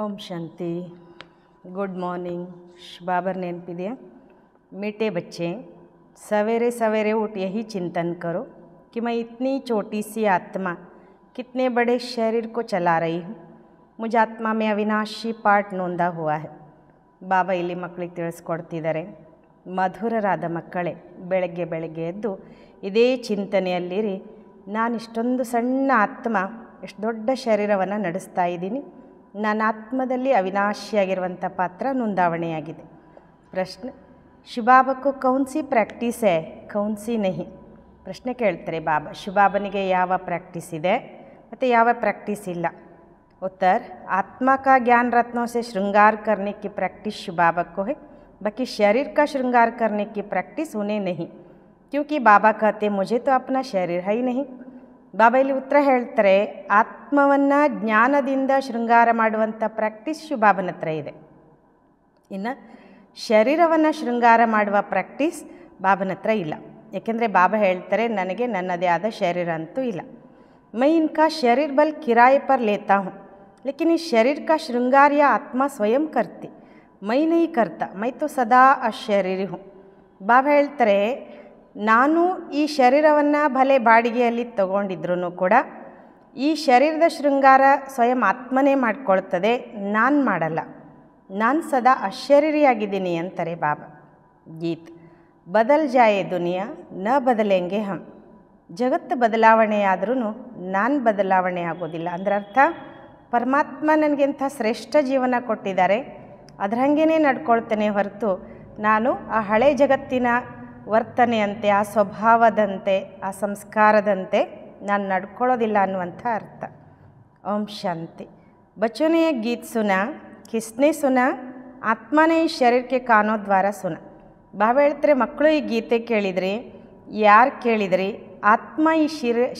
ओम Shanti. Good morning. बाबर नेनपिदೆಯಾ? मीठे बच्चे, सवेरे सवेरे उठ यही चिंतन करो कि मैं इतनी छोटी सी आत्मा कितने बड़े शरीर को चला रही हूँ। मुझ आत्मा में अविनाशी पार्ट नोंदा हुआ है। ಬಾಬಾ ಇಲ್ಲಿ ಮಕ್ಕಳಿಗೆ ತಿಳಿಸ್ಕೊಡ್ತಿದ್ದಾರೆ, ಮಧುರರಾದ ಮಕ್ಕಳೇ, ಬೆಳಗ್ಗೆ ಬೆಳಗ್ಗೆ ಎದ್ದು ಇದೇ ಚಿಂತನೆಯಲ್ಲಿರಿ. ನಾನು ಇಷ್ಟೊಂದು ಸಣ್ಣ ಆತ್ಮ ಎಷ್ಟು ದೊಡ್ಡ ಶರೀರವನ್ನು ನಡೆಸ್ತಾ ಇದ್ದೀನಿ. ನನ್ನ ಆತ್ಮದಲ್ಲಿ ಅವಿನಾಶಿಯಾಗಿರುವಂಥ ಪಾತ್ರ ನೋಂದಾವಣೆಯಾಗಿದೆ. ಪ್ರಶ್ನೆ, ಶಿವಬಾಬಕ್ಕೂ ಕೌನ್ಸಿ ಪ್ರಾಕ್ಟೀಸ್ ಹೇ, ಕೌನ್ಸಿ ನಹಿ? ಪ್ರಶ್ನೆ ಕೇಳ್ತಾರೆ ಬಾಬಾ, ಶಿವಬಾಬನಿಗೆ ಯಾವ ಪ್ರಾಕ್ಟೀಸ್ ಇದೆ ಮತ್ತು ಯಾವ ಪ್ರಾಕ್ಟೀಸ್ ಇಲ್ಲ? उत्तर, आत्मा का ज्ञान रत्नों से श्रृंगार करने की प्रैक्टिस शिव बाबा को है, बाकी शरीर का श्रृंगार करने की प्रैक्टिस उन्हें नहीं, क्योंकि बाबा कहते मुझे तो अपना शरीर है ही नहीं. ಬಾಬಾ ಇಲ್ಲಿ ಉತ್ತರ ಹೇಳ್ತಾರೆ, ಆತ್ಮವನ್ನು ಜ್ಞಾನದಿಂದ ಶೃಂಗಾರ ಮಾಡುವಂಥ ಪ್ರಾಕ್ಟೀಸ್ ಶಿವಬಾಬನ ಹತ್ರ ಇದೆ. ಇನ್ನು ಶರೀರವನ್ನು ಶೃಂಗಾರ ಮಾಡುವ ಪ್ರಾಕ್ಟೀಸ್ ಬಾಬನ ಹತ್ರ ಇಲ್ಲ. ಏಕೆಂದರೆ ಬಾಬಾ ಹೇಳ್ತಾರೆ, ನನಗೆ ನನ್ನದೇ ಆದ ಶರೀರ ಅಂತೂ ಇಲ್ಲ. मैं इनका शरीर बल किराए पर लेता हूँ, लेकिन इस शरीर का श्रृंगार या आत्मा स्वयं करती, मैं नहीं करता, मैं तो सदा अशरीरी हूँ. ಬಾಬಾ ಹೇಳ್ತಾರೆ, ನಾನು ಈ ಶರೀರವನ್ನು ಭಲೆ ಬಾಡಿಗೆಯಲ್ಲಿ ತಗೊಂಡಿದ್ರೂ ಕೂಡ ಈ ಶರೀರದ ಶೃಂಗಾರ ಸ್ವಯಂ ಆತ್ಮನೇ ಮಾಡ್ಕೊಳ್ತದೆ, ನಾನು ಮಾಡಲ್ಲ. ನಾನು ಸದಾ ಅಶರೀರಿಯಾಗಿದ್ದೀನಿ ಅಂತಾರೆ ಬಾಬಾ. ಗೀತ್, ಬದಲ್ ಜಾಯೆ ದುನಿಯಾ ನ ಬದಲೆಂಗೆ ಹಮ್. ಜಗತ್ತು ಬದಲಾವಣೆಯಾದ್ರೂ ನಾನು ಬದಲಾವಣೆ ಆಗೋದಿಲ್ಲ. ಅಂದರೆ ಅರ್ಥ, ಪರಮಾತ್ಮ ನನಗೆಂಥ ಶ್ರೇಷ್ಠ ಜೀವನ ಕೊಟ್ಟಿದ್ದಾರೆ, ಅದ್ರ ಹಾಗೇ ನಡ್ಕೊಳ್ತೇನೆ ಹೊರತು ನಾನು ಆ ಹಳೆ ಜಗತ್ತಿನ ವರ್ತನೆಯಂತೆ, ಆ ಸ್ವಭಾವದಂತೆ, ಆ ಸಂಸ್ಕಾರದಂತೆ ನಾನು ನಡ್ಕೊಳ್ಳೋದಿಲ್ಲ ಅನ್ನುವಂಥ ಅರ್ಥ. ಓಂ ಶಾಂತಿ. बच्चों ने एक गीत सुना, किसने सुना? आत्मा ने इस शरीर के कानों द्वारा सुना. ಬಾಬಾ ಹೇಳ್ತಾರೆ, ಮಕ್ಕಳು ಈ ಗೀತೆ ಕೇಳಿದ್ರಿ, ಯಾರು ಕೇಳಿದ್ರಿ? ಆತ್ಮ ಈ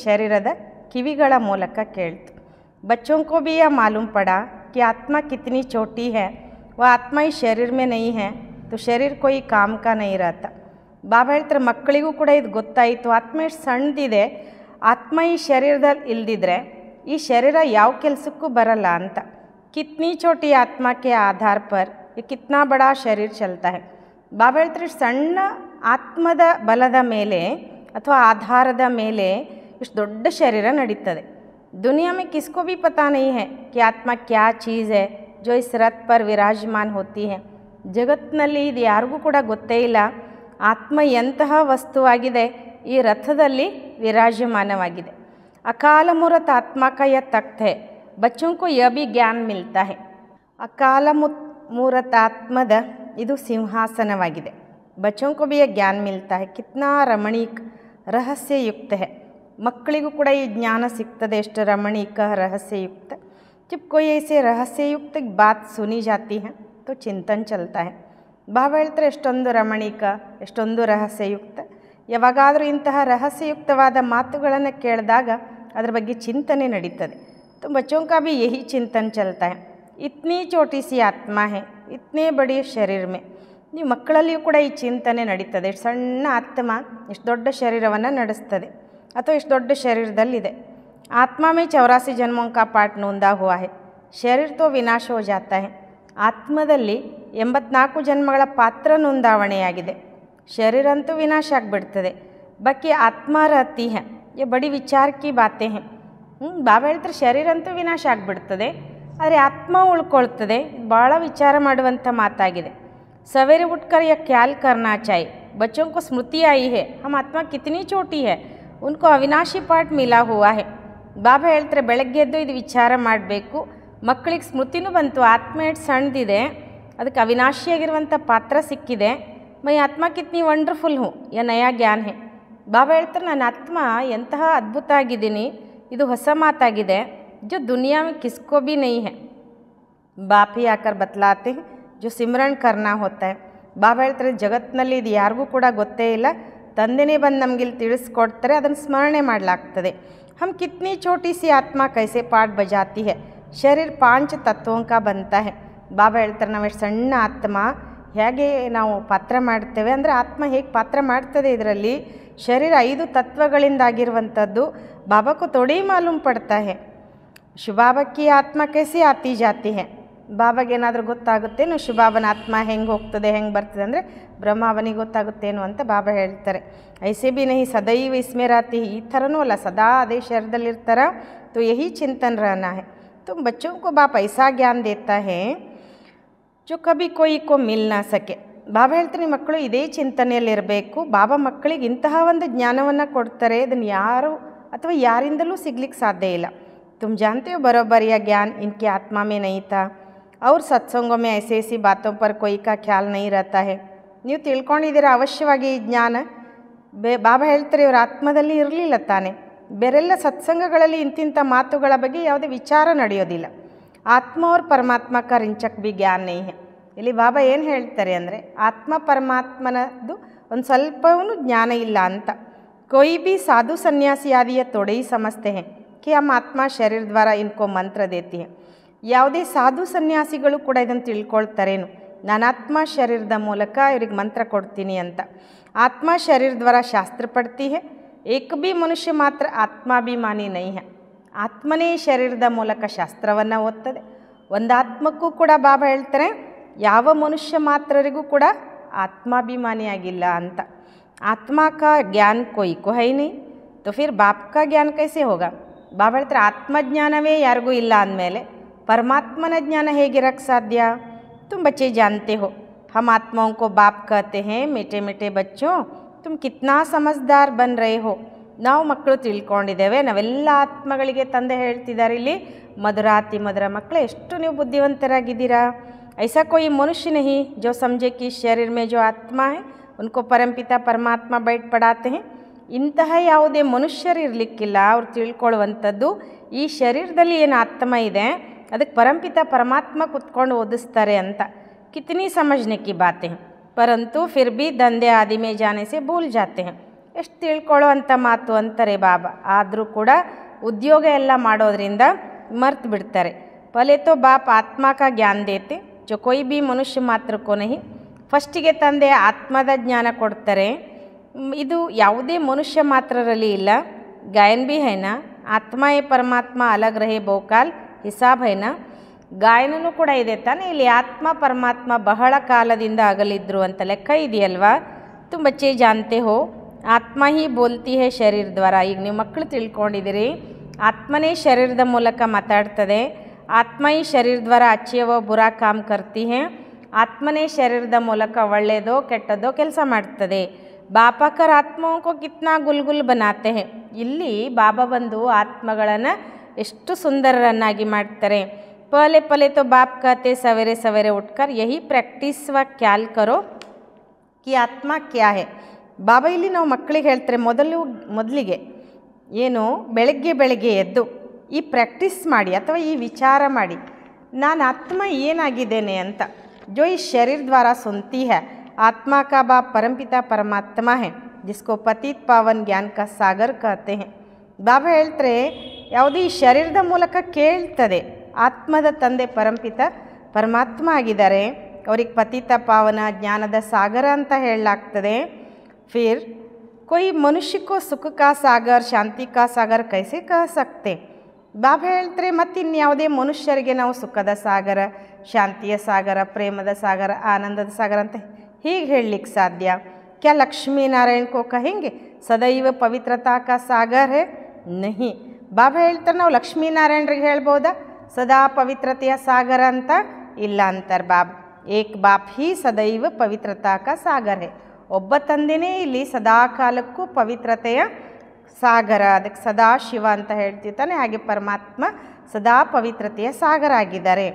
ಶರೀರದ ಕಿವಿಗಳ ಮೂಲಕ ಕೇಳ್ತು. बच्चों को भी यह मालूम पड़ा कि आत्मा कितनी छोटी है, वह आत्मा इस शरीर में नहीं है, तो शरीर कोई काम का नहीं रहता. ಬಾಬಾ ಹೇಳ್ತಾರೆ, ಮಕ್ಕಳಿಗೂ ಕೂಡ ಇದು ಗೊತ್ತಾಯಿತು, ಆತ್ಮ ಎಷ್ಟು ಸಣ್ಣದಿದೆ, ಆತ್ಮ ಈ ಶರೀರದಲ್ಲಿ ಇಲ್ದಿದ್ರೆ ಈ ಶರೀರ ಯಾವ ಕೆಲಸಕ್ಕೂ ಬರಲ್ಲ ಅಂತ. ಕಿತ್ನಿ ಚೋಟಿ ಆತ್ಮ ಕೆ ಆಧಾರ ಪರ್ ये कितना बड़ा शरीर चलता है. ಬಾಬಾ ಹೇಳ್ತಾರೆ, ಸಣ್ಣ ಆತ್ಮದ ಬಲದ ಮೇಲೆ ಅಥವಾ ಆಧಾರದ ಮೇಲೆ ಇಷ್ಟು ದೊಡ್ಡ ಶರೀರ ನಡೀತದೆ. दुनिया में किसको भी पता नहीं है कि आत्मा क्या चीज़ है जो इस रथ पर विराजमान होती है. ಜಗತ್ತಿನಲ್ಲಿ ಇದು ಯಾರಿಗೂ ಕೂಡ ಗೊತ್ತೇ ಇಲ್ಲ, ಆತ್ಮ ಎಂತಹ ವಸ್ತುವಾಗಿದೆ ಈ ರಥದಲ್ಲಿ ವಿರಾಜಮಾನವಾಗಿದೆ. ಅಕಾಲ ಮೂರತ್ ಆತ್ಮ का यह तख्त है, बच्चों को यह भी ज्ञान मिलता है. ಅಕಾಲ ಮೂರತ್ ಆತ್ಮದ ಇದು ಸಿಂಹಾಸನವಾಗಿದೆ. बच्चों को भी यह ज्ञान मिलता है, कितना रमणीक रहस्ययुक्त है. ಮಕ್ಕಳಿಗೂ ಕೂಡ ಈ ಜ್ಞಾನ ಸಿಗ್ತದೆ, ಎಷ್ಟು ರಮಣೀಕ रहस्ययुक्त. जब कोई ऐसे रहस्ययुक्त बात सुनी जाती है तो चिंतन चलता है. ಬಾಬಾ ಹೇಳ್ತಾರೆ, ಎಷ್ಟೊಂದು ರಮಣೀಕ, ಎಷ್ಟೊಂದು ರಹಸ್ಯಯುಕ್ತ. ಯಾವಾಗಾದರೂ ಇಂತಹ ರಹಸ್ಯಯುಕ್ತವಾದ ಮಾತುಗಳನ್ನು ಕೇಳಿದಾಗ ಅದರ ಬಗ್ಗೆ ಚಿಂತನೆ ನಡೀತದೆ. तो बच्चों का भी यही चिंतन चलता है, इतनी छोटी सी आत्मा है इतने बड़े शरीर में. ನೀವು ಮಕ್ಕಳಲ್ಲಿಯೂ ಕೂಡ ಈ ಚಿಂತನೆ ನಡೀತದೆ, ಸಣ್ಣ ಆತ್ಮ ಇಷ್ಟು ದೊಡ್ಡ ಶರೀರವನ್ನು ನಡೆಸ್ತದೆ ಅಥವಾ ಇಷ್ಟು ದೊಡ್ಡ ಶರೀರದಲ್ಲಿದೆ. ಆತ್ಮ में 84 ಜನ್ಮों का पाठ नोंदा हुआ है, शरीर तो विनाश हो जाता है. ಆತ್ಮದಲ್ಲಿ 84 ಜನ್ಮಗಳ ಪಾತ್ರ ನೋಂದಾವಣೆಯಾಗಿದೆ, ಶರೀರ ಅಂತೂ ವಿನಾಶ ಆಗಿಬಿಡ್ತದೆ. ಬಾಕಿ ಆತ್ಮ रहती है, ये बड़ी विचार की बातें हैं. ಬಾಬಾ ಹೇಳ್ತಾರೆ, ಶರೀರ ಅಂತೂ ವಿನಾಶ ಆಗಿಬಿಡ್ತದೆ, ಆದರೆ ಆತ್ಮ ಉಳ್ಕೊಳ್ತದೆ. ಭಾಳ ವಿಚಾರ ಮಾಡುವಂಥ ಮಾತಾಗಿದೆ. सवेरे उठकर यह ख्याल करना चाहिए, बच्चों को स्मृति आई है हम आत्मा कितनी छोटी है, उनको अविनाशी पार्ट मिला हुआ है. ಬಾಬಾ ಹೇಳ್ತಾರೆ, ಬೆಳಗ್ಗೆ ಎದ್ದು ಇದು ವಿಚಾರ ಮಾಡಬೇಕು. ಮಕ್ಕಳಿಗೆ ಸ್ಮೃತಿನೂ ಬಂತು, ಆತ್ಮ ಎಷ್ಟು ಸಣ್ಣದಿದೆ, ಅದಕ್ಕೆ ಅವಿನಾಶಿಯಾಗಿರುವಂಥ ಪಾತ್ರ ಸಿಕ್ಕಿದೆ. ಮೈ ಆತ್ಮ ಕಿತ್ನಿ ವಂಡರ್ಫುಲ್ ಹೂ, ಯ ನಯಾ ಜ್ಞಾನ ಹೇ. ಬಾಬಾ ಹೇಳ್ತಾರೆ, ನನ್ನ ಆತ್ಮ ಎಂತಹ ಅದ್ಭುತ ಆಗಿದ್ದೀನಿ, ಇದು ಹೊಸ ಮಾತಾಗಿದೆ. जो दुनिया में किसको भी नहीं है, बाप ही आकर बतलाते हैं जो सिमरन करना होता है. ಬಾಬಾ ಹೇಳ್ತಾರೆ, ಜಗತ್ತಿನಲ್ಲಿ ಇದು ಯಾರಿಗೂ ಕೂಡ ಗೊತ್ತೇ ಇಲ್ಲ, ತಂದೆನೇ ಬಂದು ನಮಗಿಲ್ಲಿ ತಿಳಿಸ್ಕೊಡ್ತಾರೆ, ಅದನ್ನು ಸ್ಮರಣೆ ಮಾಡಲಾಗ್ತದೆ. हम कितनी छोटी सी आत्मा कैसे पाठ बजाती है, शरीर 5 तत्वों का बनता है. ಬಾಬಾ ಹೇಳ್ತಾರೆ, ನಾವು ಸಣ್ಣ ಆತ್ಮ ಹೇಗೆ ನಾವು ಪಾತ್ರ ಮಾಡ್ತೇವೆ ಅಂದರೆ, ಆತ್ಮ ಹೇಗೆ ಪಾತ್ರ ಮಾಡ್ತದೆ ಇದರಲ್ಲಿ, ಶರೀರ 5 ತತ್ವಗಳಿಂದಾಗಿರುವಂಥದ್ದು. ಬಾಬಾಕ್ಕೂ ಥೋಡಿ ಮಾಲೂಮ್ ಪಡ್ತಾ है. शिव बाबा की आत्मा कैसे आती जाती है, ಬಾಬಾಗೇನಾದರೂ ಗೊತ್ತಾಗುತ್ತೇನು ಶಿವಬಾಬನ ಆತ್ಮ ಹೆಂಗೆ ಹೋಗ್ತದೆ ಹೆಂಗೆ ಬರ್ತದೆ ಅಂದರೆ ಬ್ರಹ್ಮ ಅವನಿಗೆ ಗೊತ್ತಾಗುತ್ತೇನು ಅಂತ ಬಾಬಾ ಹೇಳ್ತಾರೆ. ಐಸೆ ಬಿ ನಹಿ ಸದೈವ ಇಸ್ಮೆ ರಾತಿ, ಈ ಥರನೂ ಅಲ್ಲ, ಸದಾ ಅದೇ ಶರೀರದಲ್ಲಿರ್ತಾರ. तो यही चिंतन रहना है. तो बच्चों को बाप ऐसा ज्ञान देता है जो कभी कोई को मिल ना सके. ಬಾಬಾ ಹೇಳ್ತಾರೆ ಮಕ್ಕಳು ಇದೇ ಚಿಂತನೆಯಲ್ಲಿರಬೇಕು. ಬಾಬಾ ಮಕ್ಕಳಿಗೆ ಇಂತಹ ಒಂದು ಜ್ಞಾನವನ್ನು ಕೊಡ್ತಾರೆ, ಅದನ್ನು ಯಾರು ಅಥವಾ ಯಾರಿಂದಲೂ ಸಿಗ್ಲಿಕ್ಕೆ ಸಾಧ್ಯ ಇಲ್ಲ. तुम जानते हो बरोबर यह ज्ञान इनके आत्मा में नहीं था और सत्संगों में ऐसी ऐसी बातों पर कोई का ख्याल नहीं रहता है. ನೀವು ತಿಳ್ಕೊಂಡಿದ್ದೀರಾ ಅವಶ್ಯವಾಗಿ ಈ ಜ್ಞಾನ. ಬಾಬಾ ಹೇಳ್ತಾರೆ ಇವ್ರ ಆತ್ಮದಲ್ಲಿ ಇರಲಿಲ್ಲ ತಾನೆ. ಬೇರೆಲ್ಲ ಸತ್ಸಂಗಗಳಲ್ಲಿ ಇಂತಿಂಥ ಮಾತುಗಳ ಬಗ್ಗೆ ಯಾವುದೇ ವಿಚಾರ ನಡೆಯೋದಿಲ್ಲ. ಆತ್ಮ और परमात्मा का रिंचक भी ज्ञान नहीं है. ಇಲ್ಲಿ ಬಾಬಾ ಏನು ಹೇಳ್ತಾರೆ ಅಂದರೆ ಆತ್ಮ ಪರಮಾತ್ಮನದ್ದು ಒಂದು ಸ್ವಲ್ಪವೂ ಜ್ಞಾನ ಇಲ್ಲ ಅಂತ. कोई भी साधु सन्यासी आदि ये थोड़े ही समझते हैं कि हम आत्मा शरीर द्वारा इनको मंत्र देती है. ಯಾವುದೇ ಸಾಧು ಸನ್ಯಾಸಿಗಳು ಕೂಡ ಇದನ್ನು ತಿಳ್ಕೊಳ್ತಾರೇನು, ನಾನು ಆತ್ಮ ಶರೀರದ ಮೂಲಕ ಇವ್ರಿಗೆ ಮಂತ್ರ ಕೊಡ್ತೀನಿ ಅಂತ. ಆತ್ಮ ಶರೀರ ದ್ವಾರ ಶಾಸ್ತ್ರ ಪಡ್ತಿ ಹೇ, ಏಕ ಬಿ ಮನುಷ್ಯ ಮಾತ್ರ ಆತ್ಮಾಭಿಮಾನಿ ನೈ ಹೇ. ಆತ್ಮನೇ ಶರೀರದ ಮೂಲಕ ಶಾಸ್ತ್ರವನ್ನು ಓದ್ತದೆ. ಒಂದು ಆತ್ಮಕ್ಕೂ ಕೂಡ ಬಾಬಾ ಹೇಳ್ತಾರೆ ಯಾವ ಮನುಷ್ಯ ಮಾತ್ರರಿಗೂ ಕೂಡ ಆತ್ಮಾಭಿಮಾನಿಯಾಗಿಲ್ಲ ಅಂತ. ಆತ್ಮ ಕಾ ಜ್ಞಾನ ಕೋಯಿ ಕೋ ಹೈ ನೈ, तो फिर बाप का ज्ञान कैसे होगा. ಬಾಬಾ ಹೇಳ್ತಾರೆ ಆತ್ಮಜ್ಞಾನವೇ ಯಾರಿಗೂ ಇಲ್ಲ ಅಂದಮೇಲೆ परमात्मन ज्ञान ಹೇಗಿರಕ್ಕೆ ಸಾಧ್ಯ. तुम बच्चे जानते हो हम आत्माओं को बाप कहते हैं. मीठे मीठे बच्चों तुम कितना समझदार बन रहे हो. ನಾವು ಮಕ್ಕಳು ತಿಳ್ಕೊಂಡಿದ್ದೇವೆ, ನಾವೆಲ್ಲ ಆತ್ಮಗಳಿಗೆ ತಂದೆ ಹೇಳ್ತಿದ್ದಾರೆ ಇಲ್ಲಿ ಮಧುರಾತಿ ಮಧುರ ಮಕ್ಕಳು ಎಷ್ಟು ನೀವು ಬುದ್ಧಿವಂತರಾಗಿದ್ದೀರಾ. ऐसा कोई मनुष्य नहीं जो समझे कि शरीर में जो आत्मा है उनको परमपिता परमात्मा बैठ पढ़ाते हैं. ಇಂತಹ ಯಾವುದೇ ಮನುಷ್ಯರು ಇರಲಿಕ್ಕಿಲ್ಲ ಅವ್ರು ತಿಳ್ಕೊಳ್ಳುವಂಥದ್ದು ಈ ಶರೀರದಲ್ಲಿ ಏನು ಆತ್ಮ ಇದೆ ಅದಕ್ಕೆ परमपिता परमात्मा कुत्ಕೊಂಡು ಓದಿಸ್ತಾರೆ ಅಂತ. कितनी समझने की बातें हैं परंतु फिर भी धंधे आदि में जाने से भूल जाते हैं. ಎಷ್ಟು ತಿಳ್ಕೊಳ್ಳೋ ಅಂಥ ಮಾತು ಅಂತಾರೆ ಬಾಬಾ, ಆದರೂ ಕೂಡ ಉದ್ಯೋಗ ಎಲ್ಲ ಮಾಡೋದ್ರಿಂದ ಮರ್ತು ಬಿಡ್ತಾರೆ. ಪಹಲೆ तो बाप आत्मा का ज्ञान देते जो कोई भी मनुष्य मात्र को नहीं. ಫಸ್ಟಿಗೆ ತಂದೆ ಆತ್ಮದ ಜ್ಞಾನ ಕೊಡ್ತಾರೆ, ಇದು ಯಾವುದೇ ಮನುಷ್ಯ ಮಾತ್ರರಲ್ಲಿ ಇಲ್ಲ. ಗಾಯನ್ ಬಿ ಹೈನಾ ಆತ್ಮ ಏ ಪರಮಾತ್ಮ ಅಲಗ್ ರಹೆ ಬಹುಕಾಲ್ ಹಿಸಾಬ್ ಹೈನಾ. ಗಾಯನೂ ಕೂಡ ಇದೆ ತಾನೆ, ಇಲ್ಲಿ ಆತ್ಮ ಪರಮಾತ್ಮ ಬಹಳ ಕಾಲದಿಂದ ಅಗಲಿದ್ರು ಅಂತ ಲೆಕ್ಕ ಇದೆಯಲ್ವಾ. ತುಂಬ ಬಚ್ಚೆ ಜಾನ್ತೆ ಹೋ ಆತ್ಮ ಹಿ ಬೋಲ್ತಿ ಹೇ ಶರೀರ ದ್ವಾರ. ಈಗ ನೀವು ಮಕ್ಕಳು ತಿಳ್ಕೊಂಡಿದ್ದೀರಿ ಆತ್ಮನೇ ಶರೀರದ ಮೂಲಕ ಮಾತಾಡ್ತದೆ. ಆತ್ಮ ಈ ಶರೀರ ದ್ವಾರ ಅಚ್ಚಿಯವೋ ಬುರಾ ಕಾಮ್ ಕರ್ತಿ ಹೇ. ಆತ್ಮನೇ ಶರೀರದ ಮೂಲಕ ಒಳ್ಳೆಯದೋ ಕೆಟ್ಟದ್ದೋ ಕೆಲಸ ಮಾಡ್ತದೆ. ಬಾಪಾಕರ್ ಆತ್ಮಕೋ ಕಿತ್ನಾ ಗುಲ್ಗುಲ್ ಬನಾತೆ ಹೇ. ಇಲ್ಲಿ ಬಾಬಾ ಬಂದು ಆತ್ಮಗಳನ್ನು ಎಷ್ಟು ಸುಂದರರನ್ನಾಗಿ ಮಾಡ್ತಾರೆ. ಪಹಲೆ ಪಹಲೆ तो बाप कहते सवेरे सवेरे उठकर यही प्रैक्टिस व ख्याल करो कि आत्मा क्या है. ಬಾಬಾ ಇಲ್ಲಿ ನಾವು ಮಕ್ಕಳಿಗೆ ಹೇಳ್ತಾರೆ ಮೊದಲಿಗೆ ಏನು ಬೆಳಗ್ಗೆ ಬೆಳಗ್ಗೆ ಎದ್ದು ಈ ಪ್ರಾಕ್ಟೀಸ್ ಮಾಡಿ ಅಥವಾ ಈ ವಿಚಾರ ಮಾಡಿ ನಾನು ಆತ್ಮ ಏನಾಗಿದ್ದೇನೆ ಅಂತ. जो इस शरीर द्वारा सुनती है आत्मा का बाप परमपिता परमात्मा है जिसको पतित पावन ज्ञान का सागर कहते हैं. ಬಾಬಾ ಹೇಳ್ತಾರೆ ಯಾವುದೇ ಈ ಶರೀರದ ಮೂಲಕ ಕೇಳ್ತದೆ ಆತ್ಮದ ತಂದೆ ಪರಂಪಿತ ಪರಮಾತ್ಮ ಆಗಿದ್ದಾರೆ, ಅವ್ರಿಗೆ ಪತಿತ ಪಾವನ ಜ್ಞಾನದ ಸಾಗರ ಅಂತ ಹೇಳಲಾಗ್ತದೆ. ಫಿರ್ ಕೊಯ್ ಮನುಷ್ಯಕ್ಕೂ ಸುಖ ಕಾ ಸಾಗರ್ ಶಾಂತಿ ಕಾ ಸಾಗರ್ ಕೈಸೆ ಕಹ ಸಕ್ತೆ. ಬಾಬಾ ಹೇಳ್ತಾರೆ ಮತ್ತಿನ್ಯಾವುದೇ ಮನುಷ್ಯರಿಗೆ ನಾವು ಸುಖದ ಸಾಗರ, ಶಾಂತಿಯ ಸಾಗರ, ಪ್ರೇಮದ ಸಾಗರ, ಆನಂದದ ಸಾಗರ ಅಂತ ಹೀಗೆ ಹೇಳಲಿಕ್ಕೆ ಸಾಧ್ಯ. ಕ್ಯಾ ಲಕ್ಷ್ಮೀನಾರಾಯಣ ಕೋ ಕಹೆಂಗೆ ಸದೈವ ಪವಿತ್ರತಾ ಕಾ ಸಾಗರ್ ಹೇ ನಹಿ. ಬಾಬಾ ಹೇಳ್ತಾರೆ ನಾವು ಲಕ್ಷ್ಮೀನಾರಾಯಣರಿಗೆ ಹೇಳ್ಬೋದಾ ಸದಾ ಪವಿತ್ರತೆಯ ಸಾಗರ ಅಂತ? ಇಲ್ಲ ಅಂತಾರೆ ಬಾಬಾ. ಏಕ್ ಬಾಪ್ ಹಿ ಸದೈವ ಪವಿತ್ರತಾ ಕಾ ಸಾಗರ್ ಹೇ. ಒಬ್ಬ ತಂದೆನೇ ಇಲ್ಲಿ ಸದಾ ಕಾಲಕ್ಕೂ ಪವಿತ್ರತೆಯ ಸಾಗರ, ಅದಕ್ಕೆ ಸದಾ ಶಿವ ಅಂತ ಹೇಳ್ತಿರ್ತಾನೆ. ಹಾಗೆ ಪರಮಾತ್ಮ ಸದಾ ಪವಿತ್ರತೆಯ ಸಾಗರ ಆಗಿದ್ದಾರೆ.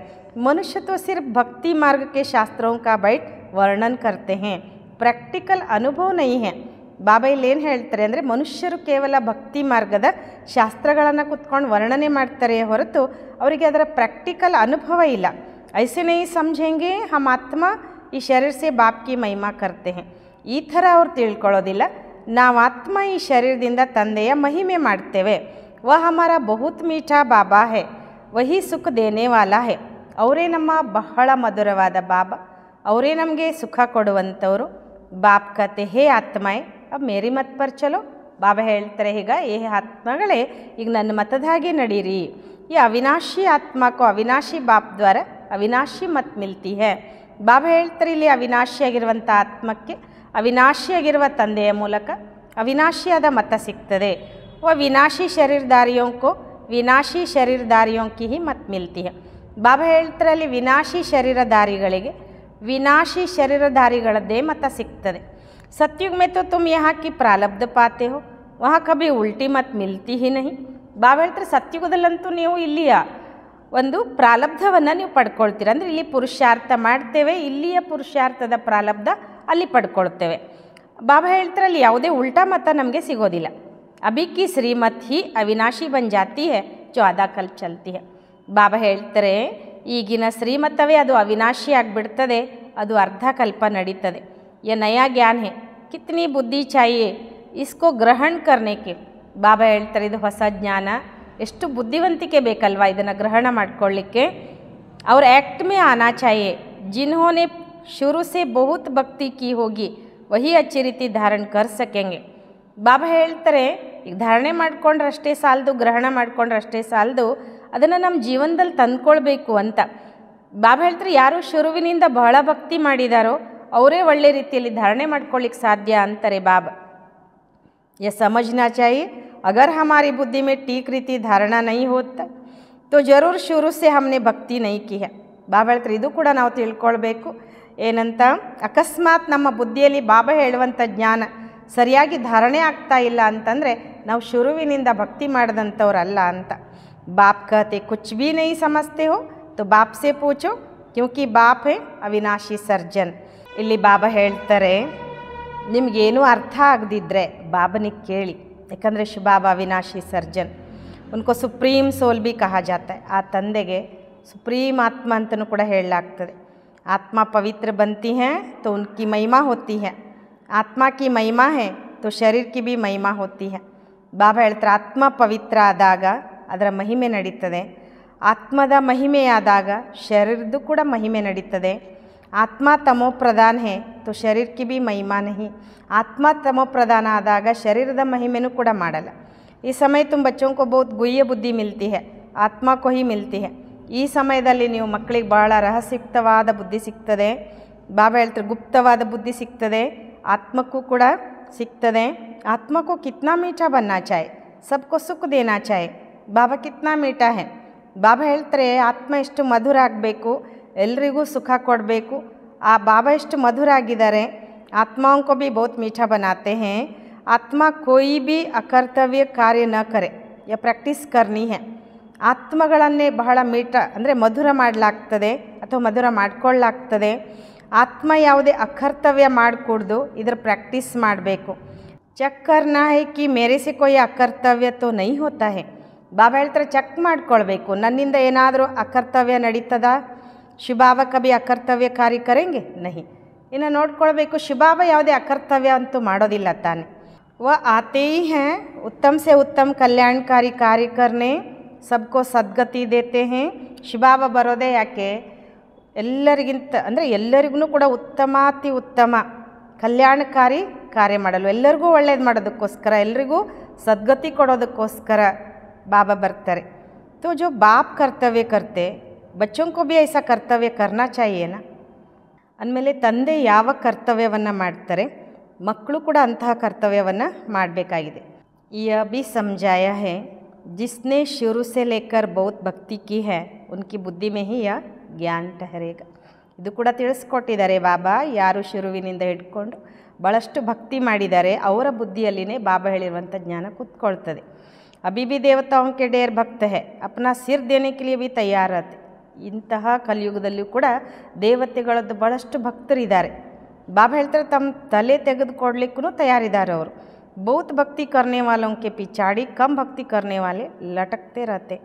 ಮನುಷ್ಯ तो सिर्फ भक्ति मार्ग के शास्त्रों का बैठ वर्णन करते हैं, प्रैक्टिकल अनुभव नहीं है. ಬಾಬಾ ಇಲ್ಲಿ ಏನು ಹೇಳ್ತಾರೆ ಅಂದರೆ ಮನುಷ್ಯರು ಕೇವಲ ಭಕ್ತಿ ಮಾರ್ಗದ ಶಾಸ್ತ್ರಗಳನ್ನು ಕುತ್ಕೊಂಡು ವರ್ಣನೆ ಮಾಡ್ತಾರೆ ಹೊರತು ಅವರಿಗೆ ಅದರ ಪ್ರಾಕ್ಟಿಕಲ್ ಅನುಭವ ಇಲ್ಲ. ಐಸೆ ನೈ ಸಮझेंगे हम आत्मा ಈ ಶರೀರ ಸೇ ಬಾಪ್ ಕಿ ಮಹಿಮಾ ಕರ್ತೆ ಹೇ. ಈ ಥರ ಅವ್ರು ತಿಳ್ಕೊಳ್ಳೋದಿಲ್ಲ. ನಾವು ಆತ್ಮ ಈ ಶರೀರದಿಂದ ತಂದೆಯ ಮಹಿಮೆ ಮಾಡ್ತೇವೆ. ವಹ ಹಮಾರ ಬಹುತ್ ಮೀಠಾ ಬಾಬಾ ಹೇ, ವಹಿ ಸುಖ ದೇನೆ ವಾಲಾ ಹೇ. ಅವರೇ ನಮ್ಮ ಬಹಳ ಮಧುರವಾದ ಬಾಬಾ, ಅವರೇ ನಮಗೆ ಸುಖ ಕೊಡುವಂಥವರು. ಬಾಪ್ ಕತೆ ಹೇ ಆತ್ಮಾಯೇ अब मेरी मत पर चलो. ಬಾಬಾ ಹೇಳ್ತಾರೆ ಈಗ ಏ ಆತ್ಮಗಳೇ ಈಗ ನನ್ನ ಮತದ ಹಾಗೆ ನಡೀರಿ. ಈ ಅವಿನಾಶಿ ಆತ್ಮಕ್ಕೂ ಅವಿನಾಶಿ ಬಾಪ್ ದ್ವಾರ ಅವಿನಾಶಿ ಮತ್ ಮಿಲ್ತಿ ಹೈ. ಬಾಬಾ ಹೇಳ್ತಾರೆ ಇಲ್ಲಿ ಅವಿನಾಶಿಯಾಗಿರುವಂಥ ಆತ್ಮಕ್ಕೆ ಅವಿನಾಶಿಯಾಗಿರುವ ತಂದೆಯ ಮೂಲಕ ಅವಿನಾಶಿಯಾದ ಮತ ಸಿಗ್ತದೆ. ವಿನಾಶಿ ಶರೀರಧಾರಿಯೋं को ವಿನಾಶಿ ಶರೀರಧಾರಿಯೋं की ही ಮತ್ ಮಿಲ್ತಿ ಹೈ. ಬಾಬಾ ಹೇಳ್ತಾರೆ ಅಲ್ಲಿ ವಿನಾಶಿ ಶರೀರಧಾರಿಗಳಿಗೆ ವಿನಾಶಿ ಶರೀರಧಾರಿಗಳದ್ದೇ ಮತ ಸಿಗ್ತದೆ. सतयुग में तो तुम यहाँ की प्रारब्ध पाते हो, वहाँ कभी उल्टी मत मिलती ही नहीं. ಬಾಬಾ ಹೇಳ್ತಾರೆ ಸತ್ಯುಗದಲ್ಲಂತೂ ನೀವು ಇಲ್ಲಿಯ ಒಂದು ಪ್ರಾರಬ್ಧವನ್ನು ನೀವು ಪಡ್ಕೊಳ್ತೀರ. ಅಂದರೆ ಇಲ್ಲಿ ಪುರುಷಾರ್ಥ ಮಾಡ್ತೇವೆ, ಇಲ್ಲಿಯ ಪುರುಷಾರ್ಥದ ಪ್ರಾರಬ್ಧ ಅಲ್ಲಿ ಪಡ್ಕೊಳ್ತೇವೆ. ಬಾಬಾ ಹೇಳ್ತಾರೆ ಅಲ್ಲಿ ಯಾವುದೇ ಉಲ್ಟಾ ಮತ ನಮಗೆ ಸಿಗೋದಿಲ್ಲ. ಅಭಿ ಕಿ ಶ್ರೀಮತ್ ಹಿ ಅವಿನಾಶಿ ಬನ್ ಜಾತಿ ಹೈ ಜೋ ಆದಾ ಕಲ್ಪ್ ಚಲ್ತಿ ಹೈ. ಬಾಬಾ ಹೇಳ್ತಾರೆ ಈಗಿನ ಶ್ರೀಮತವೇ ಅದು ಅವಿನಾಶಿ ಆಗಿಬಿಡ್ತದೆ, ಅದು ಅರ್ಧ ಕಲ್ಪ ನಡೀತದೆ. यह नया ज्ञान है, कितनी बुद्धि चाहिए इसको ग्रहण करने के. ಬಾಬಾ ಹೇಳ್ತಾರೆ ಇದು ಹೊಸ ಜ್ಞಾನ, ಎಷ್ಟು ಬುದ್ಧಿವಂತಿಕೆ ಬೇಕಲ್ವಾ ಇದನ್ನು ಗ್ರಹಣ ಮಾಡ್ಕೊಳ್ಳಿಕ್ಕೆ. और एक्ट में आना चाहिए, जिन्होंने शुरू से बहुत भक्ति की होगी वही अच्छी ರೀತಿ धारण कर सकेंगे. ಬಾಬಾ ಹೇಳ್ತಾರೆ ಈಗ ಧಾರಣೆ ಮಾಡ್ಕೊಂಡ್ರಷ್ಟೇ ಸಾಲದು, ಗ್ರಹಣ ಮಾಡ್ಕೊಂಡ್ರಷ್ಟೇ ಸಾಲದು, ಅದನ್ನು ನಮ್ಮ ಜೀವನದಲ್ಲಿ ತಂದ್ಕೊಳ್ಬೇಕು ಅಂತ. ಬಾಬಾ ಹೇಳ್ತಾರೆ ಯಾರು ಶುರುವಿನಿಂದ ಬಹಳ ಭಕ್ತಿ ಮಾಡಿದಾರೋ ಅವರೇ ಒಳ್ಳೆ ರೀತಿಯಲ್ಲಿ ಧಾರಣೆ ಮಾಡ್ಕೊಳ್ಳಿಕ್ಕೆ ಸಾಧ್ಯ ಅಂತಾರೆ ಬಾಬಾ. ये समझना चाहिए अगर हमारी बुद्धि में ठीक रीति धारणा नहीं होता तो ज़रूर शुरू से हमने भक्ति नहीं की है. ಬಾಬಾ ಹೇಳ್ತಾರೆ ಇದು ಕೂಡ ನಾವು ತಿಳ್ಕೊಳ್ಬೇಕು. ಏನಂತ ಅಕಸ್ಮಾತ್ ನಮ್ಮ ಬುದ್ಧಿಯಲ್ಲಿ ಬಾಬಾ ಹೇಳುವಂಥ ಜ್ಞಾನ ಸರಿಯಾಗಿ ಧಾರಣೆ ಆಗ್ತಾ ಇಲ್ಲ ಅಂತಂದರೆ ನಾವು ಶುರುವಿನಿಂದ ಭಕ್ತಿ ಮಾಡಿದಂಥವ್ರಲ್ಲ ಅಂತ. ಬಾಪ್ कहते कुछ भी नहीं समझते हो तो बाप से पूछो क्योंकि बाप है अविनाशी सर्जन. ಇಲ್ಲಿ ಬಾಬಾ ಹೇಳ್ತಾರೆ ನಿಮಗೇನೂ ಅರ್ಥ ಆಗದಿದ್ದರೆ ಬಾಬನಿಗೆ ಕೇಳಿ, ಯಾಕಂದರೆ ಬಾಬಾ ಅವಿನಾಶಿ ಸರ್ಜನ್. ಉನ್ಕೋ ಸುಪ್ರೀಂ ಸೋಲ್ ಬಿ ಕಹಾ ಜಾತ ಹೈ. ಆ ತಂದೆಗೆ ಸುಪ್ರೀಂ ಆತ್ಮ ಅಂತಲೂ ಕೂಡ ಹೇಳಲಾಗ್ತದೆ. ಆತ್ಮ ಪವಿತ್ರ ಬಂತಿ ಹೈ ತೋ ಉನ್ಕಿ ಮಹಿಮಾ ಹೋತಿ ಹೈ, ಆತ್ಮ ಕಿ ಮಹಿಮಾ ಹೈ ತೋ ಶರೀರ್ ಕಿ ಬಿ ಮಹಿಮಾ ಹೋತಿ ಹೈ. ಬಾಬಾ ಹೇಳ್ತಾರೆ ಆತ್ಮ ಪವಿತ್ರ ಆದಾಗ ಅದರ ಮಹಿಮೆ ನಡೀತದೆ, ಆತ್ಮದ ಮಹಿಮೆಯಾದಾಗ ಶರೀರದ್ದು ಕೂಡ ಮಹಿಮೆ ನಡೀತದೆ. आत्मा तमो प्रधान है तो शरीर की भी महिमा नहीं. आत्मा तमो प्रधान आदागा शरीರದ महिमेनू ಕೂಡ ಮಾಡಲ್ಲ. इस समय तुम बच्चों को बहुत गुह्य बुद्धि मिलती है, आत्मा को ही मिलती है. ಈ ಸಮಯದಲ್ಲಿ ನೀವು ಮಕ್ಕಳಿಗೆ ಬಹಳ ರಹಸ್ಯಯುಕ್ತವಾದ ಬುದ್ಧಿ ಸಿಗ್ತದೆ. ಬಾಬಾ ಹೇಳ್ತಾರೆ ಗುಪ್ತವಾದ ಬುದ್ಧಿ ಸಿಗ್ತದೆ, ಆತ್ಮಕ್ಕೂ ಕೂಡ ಸಿಗ್ತದೆ. आत्मा को कितना मीठा बनना चाहिए, सबको सुख देना चाहिए. ಬಾಬಾ कितना मीठा है. ಬಾಬಾ ಹೇಳ್ತಾರೆ ಆತ್ಮ ಎಷ್ಟು ಮಧುರ ಆಗಬೇಕು, ಎಲ್ರಿಗೂ ಸುಖ ಕೊಡಬೇಕು. ಆ ಬಾಬಾ ಎಷ್ಟು ಮಧುರ ಆಗಿದ್ದಾರೆ. ಆತ್ಮಾओं को भी बहुत मीठा बनाते हैं. आत्मा कोई भी ಅಕರ್ತವ್ಯ ಕಾರ್ಯ ನ ಕರೆ, ಯಾ ಪ್ರಾಕ್ಟೀಸ್ ಕರ್ನಿ ಹೈ. ಆತ್ಮಗಳನ್ನೇ ಬಹಳ ಮೀಠ ಅಂದರೆ ಮಧುರ ಮಾಡಲಾಗ್ತದೆ ಅಥವಾ ಮಧುರ ಮಾಡಿಕೊಳ್ಳಲಾಗ್ತದೆ. ಆತ್ಮ ಯಾವುದೇ ಅಕರ್ತವ್ಯ ಮಾಡಿಕೊಡ್ದು ಇದರ ಪ್ರಾಕ್ಟೀಸ್ ಮಾಡಬೇಕು. ಚೆಕ್ ಕರ್ನಾ ಹೈ ಕಿ ಮೇರೆ ಸೆ ಕೋಯಿ ಅಕರ್ತವ್ಯ ತೋ ನೈ ಹೋತಾ ಹೈ. ಬಾಬಾ ಹೇಳ್ತಾರೆ ಚೆಕ್ ಮಾಡ್ಕೊಳ್ಬೇಕು, ನನ್ನಿಂದ ಏನಾದರೂ ಅಕರ್ತವ್ಯ ನಡೀತದಾ. ಶಿವಬಾಬಾ ಕಭಿ ಅಕರ್ತವ್ಯ ಕಾರ್ಯ ಕರೆಂಗೆ ನಹಿ. ಇನ್ನು ನೋಡ್ಕೊಳ್ಬೇಕು, ಶಿವಬಾಬಾ ಯಾವುದೇ ಅಕರ್ತವ್ಯ ಅಂತೂ ಮಾಡೋದಿಲ್ಲ ತಾನೆ. ವ ಆತೇ ಹಿ ಹೈ ಉತ್ತಮ ಸೆ ಉತ್ತಮ ಕಲ್ಯಾಣಕಾರಿ ಕಾರ್ಯ ಕರ್ನೆ, ಸಬ್ಕೋ ಸದ್ಗತಿ ದೇತೆ ಹೈ. ಶಿವಬಾಬಾ ಬರೋದೇ ಯಾಕೆ, ಎಲ್ಲರಿಗಿಂತ ಅಂದರೆ ಎಲ್ಲರಿಗೂ ಕೂಡ ಉತ್ತಮಾತಿ ಉತ್ತಮ ಕಲ್ಯಾಣಕಾರಿ ಕಾರ್ಯ ಮಾಡಲು, ಎಲ್ಲರಿಗೂ ಒಳ್ಳೇದು ಮಾಡೋದಕ್ಕೋಸ್ಕರ, ಎಲ್ರಿಗೂ ಸದ್ಗತಿ ಕೊಡೋದಕ್ಕೋಸ್ಕರ ಬಾಬಾ ಬರ್ತಾರೆ. तो जो बाप कर्तव्य करते बच्चों को भी ऐसा कर्तव्य करना चाहिए ना. ಅಂದಮೇಲೆ ತಂದೆ ಯಾವ ಕರ್ತವ್ಯವನ್ನು ಮಾಡ್ತಾರೆ ಮಕ್ಕಳು ಕೂಡ ಅಂತಹ ಕರ್ತವ್ಯವನ್ನು ಮಾಡಬೇಕಾಗಿದೆ. यह भी समझाया है जिसने शुरू से लेकर बहुत भक्ति की है उनकी बुद्धि में ही यह ज्ञान ठहरेगा. ಇದು ಕೂಡ ತಿಳಿಸ್ಕೊಟ್ಟಿದ್ದಾರೆ ಬಾಬಾ. ಯಾರು ಶುರುವಿನಿಂದ ಹಿಡ್ಕೊಂಡು ಭಾಳಷ್ಟು ಭಕ್ತಿ ಮಾಡಿದ್ದಾರೆ ಅವರ ಬುದ್ಧಿಯಲ್ಲಿನೇ ಬಾಬಾ ಹೇಳಿರುವಂಥ ಜ್ಞಾನ ಕೂತ್ಕೊಳ್ತದೆ. अभी भी देवताओं के ढेर भक्त है, अपना सिर देने के लिए भी तैयार रहते. ಇಂತಹ ಕಲಿಯುಗದಲ್ಲೂ ಕೂಡ ದೇವತೆಗಳದ್ದು ಭಾಳಷ್ಟು ಭಕ್ತರಿದ್ದಾರೆ. ಬಾಬಾ ಹೇಳ್ತಾರೆ ತಮ್ಮ ತಲೆ ತೆಗೆದುಕೊಡ್ಲಿಕ್ಕೂ ತಯಾರಿದ್ದಾರೆ ಅವರು. बहुत भक्ति करने वालों के पिछाड़ी कम भक्ति करने वाले लटकते रहते.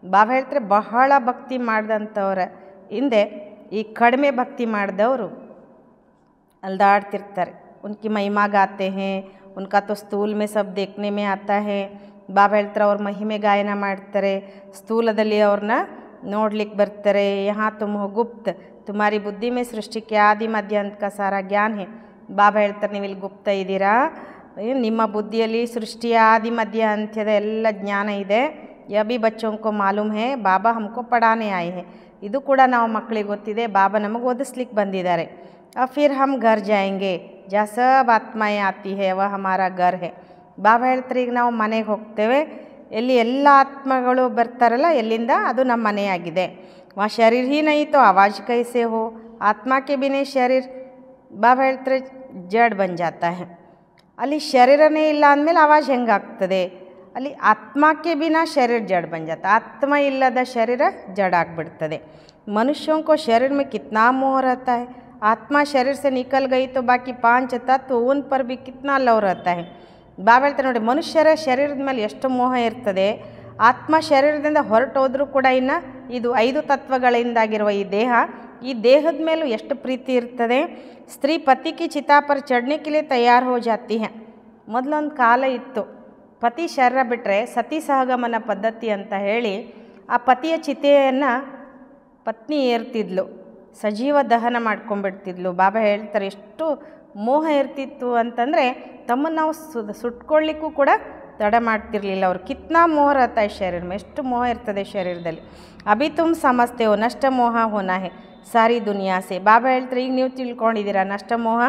ಬಾಬಾ ಹೇಳ್ತಾರೆ ಬಹಳ ಭಕ್ತಿ ಮಾಡಿದಂಥವ್ರ ಹಿಂದೆ ಈ ಕಡಿಮೆ ಭಕ್ತಿ ಮಾಡಿದವರು ಅಲ್ದಾಡ್ತಿರ್ತಾರೆ. उनकी महिमा गाते हैं, उनका तो स्थूल में सब देखने में आता है. ಬಾಬಾ ಹೇಳ್ತಾರೆ ಅವ್ರ ಮಹಿಮೆ ಗಾಯನ ಮಾಡ್ತಾರೆ, ಸ್ಥೂಲದಲ್ಲಿ ಅವ್ರನ್ನ ನೋಡ್ಲಿಕ್ಕೆ ಬರ್ತಾರೆ. यहाँ तुम हो गुप्त, तुम्हारी बुद्धि में सृष्टि के आदि मध्य अंत का सारा ज्ञान है. ಬಾಬಾ ಹೇಳ್ತಾರೆ ನೀವು ಇಲ್ಲಿ ಗುಪ್ತ ಇದ್ದೀರಾ, ನಿಮ್ಮ ಬುದ್ಧಿಯಲ್ಲಿ ಸೃಷ್ಟಿಯ ಆದಿ ಮಧ್ಯ ಅಂತ್ಯದ ಎಲ್ಲ ಜ್ಞಾನ ಇದೆ. यह भी बच्चों को मालूम है, बाबा हमको पढ़ाने आए हैं. ಇದು ಕೂಡ ನಾವು ಮಕ್ಕಳಿಗೆ ಗೊತ್ತಿದೆ, ಬಾಬಾ ನಮಗೆ ಓದಿಸ್ಲಿಕ್ಕೆ ಬಂದಿದ್ದಾರೆ. ಫಿರ್ ಹಮ್ ಘರ್ ಜಾಯೆಂಗೆ ಜಾ ಸಬ್ ಆತ್ಮಾಯೇ ಆತಿ ಹೇ ವ ಹಮಾರ ಘರ್ ಹೇ. ಬಾಬಾ ಹೇಳ್ತಾರೆ, ಈಗ ನಾವು ಮನೆಗೆ ಹೋಗ್ತೇವೆ, ಎಲ್ಲಿ ಎಲ್ಲ ಆತ್ಮಗಳು ಬರ್ತಾರಲ್ಲ ಎಲ್ಲಿಂದ, ಅದು ನಮ್ಮ ಮನೆಯಾಗಿದೆ. ವಾ ಶರೀರ್ ಹಿ ನಹೀ ತೋ ಆವಾಜ್ ಕೈಸೆ ಹೋ, ಆತ್ಮಕ್ಕೆ ಬಿನೆ ಶರೀರ್. ಬಾಬಾ ಹೇಳ್ತಾರೆ ಜಡ್ ಬನ್ ಜಾತಾ ಹೇ. ಅಲ್ಲಿ ಶರೀರನೇ ಇಲ್ಲ ಅಂದಮೇಲೆ ಆವಾಜ್ ಹೆಂಗಾಗ್ತದೆ? ಅಲ್ಲಿ ಆತ್ಮಕ್ಕೆ ಬಿನಾ ಶರೀರ ಜಡ್ ಬನ್ ಜಾತಾ, ಆತ್ಮ ಇಲ್ಲದ ಶರೀರ ಜಡ್ ಆಗಿಬಿಡ್ತದೆ. मनुष्यों को शरीर में कितना मोह रहता है. आत्मा शरीर से निकल गई तो बाकी 5 तत्व उन पर भी कितना लव रहता है. ಬಾಬಾ ಹೇಳ್ತಾರೆ ನೋಡಿ, ಮನುಷ್ಯರ ಶರೀರದ ಮೇಲೆ ಎಷ್ಟು ಮೋಹ ಇರ್ತದೆ. ಆತ್ಮ ಶರೀರದಿಂದ ಹೊರಟೋದ್ರೂ ಕೂಡ ಇನ್ನು ಇದು 5 ತತ್ವಗಳಿಂದಾಗಿರುವ ಈ ದೇಹದ ಮೇಲೂ ಎಷ್ಟು ಪ್ರೀತಿ ಇರ್ತದೆ. ಸ್ತ್ರೀ ಪತಿ ಕಿ ಚಿತಾ ಪರ್ ಚढ़ने के लिए तैयार हो जाती है. ಮೊದಲೊಂದು ಕಾಲ ಇತ್ತು, ಪತಿ ಶರೀರ ಬಿಟ್ಟರೆ ಸತಿ ಸಹಗಮನ ಪದ್ಧತಿ ಅಂತ ಹೇಳಿ ಆ ಪತಿಯ ಚಿತೆಯನ್ನು ಪತ್ನಿ ಏರ್ತಿದ್ಲು, ಸಜೀವ ದಹನ ಮಾಡ್ಕೊಂಡ್ಬಿಡ್ತಿದ್ಲು. ಬಾಬಾ ಹೇಳ್ತಾರೆ ಎಷ್ಟು ಮೋಹ ಇರ್ತಿತ್ತು ಅಂತಂದರೆ ತಮ್ಮನ್ನು ನಾವು ಸುಟ್ಕೊಳ್ಳಿಕ್ಕೂ ಕೂಡ ತಡ ಮಾಡ್ತಿರ್ಲಿಲ್ಲ ಅವರು. ಕಿತ್ನಾ ಮೋಹ रहता है ಶರೀರ में, ಎಷ್ಟು ಮೋಹ ಇರ್ತದೆ ಶರೀರದಲ್ಲಿ. ಅಭಿ ತುಮ್ ಸಮಜ್ತೆ ಹೋ ನಷ್ಟ ಮೋಹ ಹೋನಾ ಹೇ ಸಾರಿ ದುನಿಯಾ ಸೆ. ಬಾಬಾ ಹೇಳ್ತಾರೆ, ಈಗ ನೀವು ತಿಳ್ಕೊಂಡಿದ್ದೀರಾ ನಷ್ಟ ಮೋಹ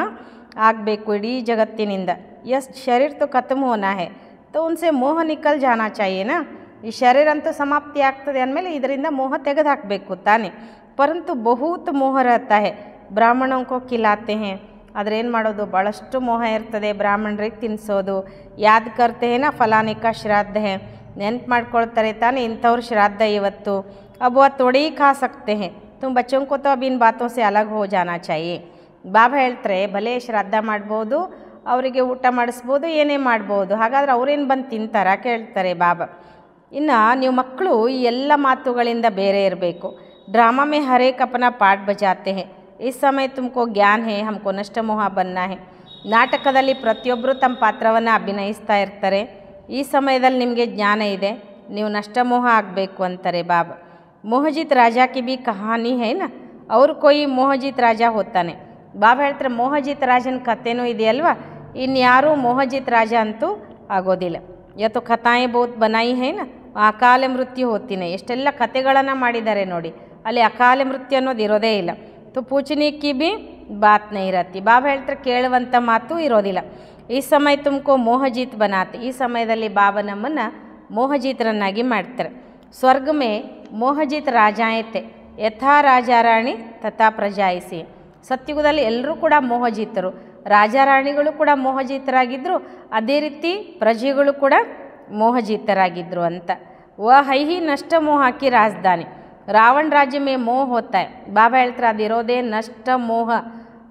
ಆಗಬೇಕು ಇಡೀ ಜಗತ್ತಿನಿಂದ. ಯಸ್ ಶರೀರ ತೋ ಖತಮ್ ಹೋನಾ ಹೇ ತೋ ಉನ್ಸೆ ಮೋಹ ನಿಕಲ್ ಜಾನಾ ಚಾಹಿಯೇನಾ. ಈ ಶರೀರ ಅಂತೂ ಸಮಾಪ್ತಿ ಆಗ್ತದೆ ಅಂದಮೇಲೆ ಇದರಿಂದ ಮೋಹ ತೆಗೆದು ಹಾಕಬೇಕು ತಾನೆ. ಪರಂತು ಬಹುತ್ ಮೋಹ रहता है ಬ್ರಾಹ್ಮಣೋं को खिलाते हैं. ಆದರೆ ಏನು ಮಾಡೋದು, ಭಾಳಷ್ಟು ಮೋಹ ಇರ್ತದೆ. ಬ್ರಾಹ್ಮಣರಿಗೆ ತಿನ್ನಿಸೋದು, ಯಾದ್ ಕರ್ತೆ ನಾ ಫಲಾನಿಕ ಶ್ರಾದ್ದ ಹೇ, ನೆನ್ಪು ಮಾಡ್ಕೊಳ್ತಾರೆ ತಾನೆ ಇಂಥವ್ರು ಶ್ರಾದ್ದ ಇವತ್ತು. ಅಬ್ ವ ಥೋಡಿ ಖಾ ಸಕ್ತೆ ಹೇ ತುಮ್ ಬಚ್ಚೋं को तो अब इन बातों से अलग हो जाना चाहिए. ಬಾಬಾ ಹೇಳ್ತಾರೆ, ಭಲೆ ಶ್ರಾದ್ದ ಮಾಡ್ಬೋದು, ಅವರಿಗೆ ಊಟ ಮಾಡಿಸ್ಬೋದು, ಏನೇ ಮಾಡ್ಬೋದು, ಹಾಗಾದ್ರೆ ಅವ್ರೇನು ಬಂದು ತಿಂತಾರ ಕೇಳ್ತಾರೆ ಬಾಬಾ. ಇನ್ನು ನೀವು ಮಕ್ಕಳು ಈ ಎಲ್ಲ ಮಾತುಗಳಿಂದ ಬೇರೆ ಇರಬೇಕು. ಡ್ರಾಮಾ ಮೇ ಹರೇಕ್ ಅಪನ ಪಾಠ ಬಜಾತೆ ಹೇ, ಈ ಸಮಯ ತುಮಕೋ ಜ್ಞಾನ ಹೇ ಹಮ್ಕೋ ನಷ್ಟ ಮೋಹ ಬನ್ನ ಹೇ. ನಾಟಕದಲ್ಲಿ ಪ್ರತಿಯೊಬ್ಬರು ತಮ್ಮ ಪಾತ್ರವನ್ನು ಅಭಿನಯಿಸ್ತಾ ಇರ್ತಾರೆ. ಈ ಸಮಯದಲ್ಲಿ ನಿಮಗೆ ಜ್ಞಾನ ಇದೆ, ನೀವು ನಷ್ಟಮೋಹ ಆಗಬೇಕು ಅಂತಾರೆ ಬಾಬಾ. ಮೋಹಜಿತ್ ರಾಜಾ ಕಿ ಬಿ ಕಹಾನಿ ಹೈನ, ಅವ್ರು ಕೊಯ್ ಮೋಹಜಿತ್ ರಾಜ ಹೋಗ್ತಾನೆ. ಬಾಬಾ ಹೇಳ್ತಾರೆ, ಮೋಹಜಿತ್ ರಾಜನ ಕಥೆನೂ ಇದೆಯಲ್ವ, ಇನ್ಯಾರೂ ಮೋಹಜಿತ್ ರಾಜ ಅಂತೂ ಆಗೋದಿಲ್ಲ. ಯಾತೋ ಕಥಾಯೇ ಬಹುತ್ ಬನಾಯಿ ಹೈನ ಅಕಾಲ ಮೃತ್ಯು ಹೋಗ್ತೀನಿ. ಎಷ್ಟೆಲ್ಲ ಕಥೆಗಳನ್ನು ಮಾಡಿದ್ದಾರೆ ನೋಡಿ, ಅಲ್ಲಿ ಅಕಾಲ ಮೃತ್ಯು ಅನ್ನೋದು ಇರೋದೇ ಇಲ್ಲ. तो पूछने की भी बात नहीं रहती. ಬಾಬಾ ಹೇಳ್ತಾರೆ, ಕೇಳುವಂಥ ಮಾತು ಇರೋದಿಲ್ಲ. ಈ ಸಮಯ ತುಮಕೋ ಮೋಹಜೀತ್ ಬನಾತೆ, ಈ ಸಮಯದಲ್ಲಿ ಬಾಬಾ ನಮ್ಮನ್ನು ಮೋಹಜೀತರನ್ನಾಗಿ ಮಾಡ್ತಾರೆ. ಸ್ವರ್ಗ ಮೇ ಮೋಹಜೀತ್ ರಾಜಾಯತೆ ಯಥಾ ರಾಜಾರಾಣಿ ತಥಾ ಪ್ರಜಾಯಿಸಿ. ಸತ್ಯುಗದಲ್ಲಿ ಎಲ್ಲರೂ ಕೂಡ ಮೋಹಜೀತರು, ರಾಜಾರಾಣಿಗಳು ಕೂಡ ಮೋಹಜೀತರಾಗಿದ್ದರು, ಅದೇ ರೀತಿ ಪ್ರಜೆಗಳು ಕೂಡ ಮೋಹಜೀತರಾಗಿದ್ದರು ಅಂತ. ವ ಹೈಹಿ ನಷ್ಟ ಮೋಹಕಿ ರಾಜಧಾನಿ ರಾವಣ ರಾಜ್ಯ ಮೇ ಮೋಹ ಹೋಗ್ತಾ. ಬಾಬಾ ಹೇಳ್ತಾರೆ, ಅದಿರೋದೇ ನಷ್ಟ ಮೋಹ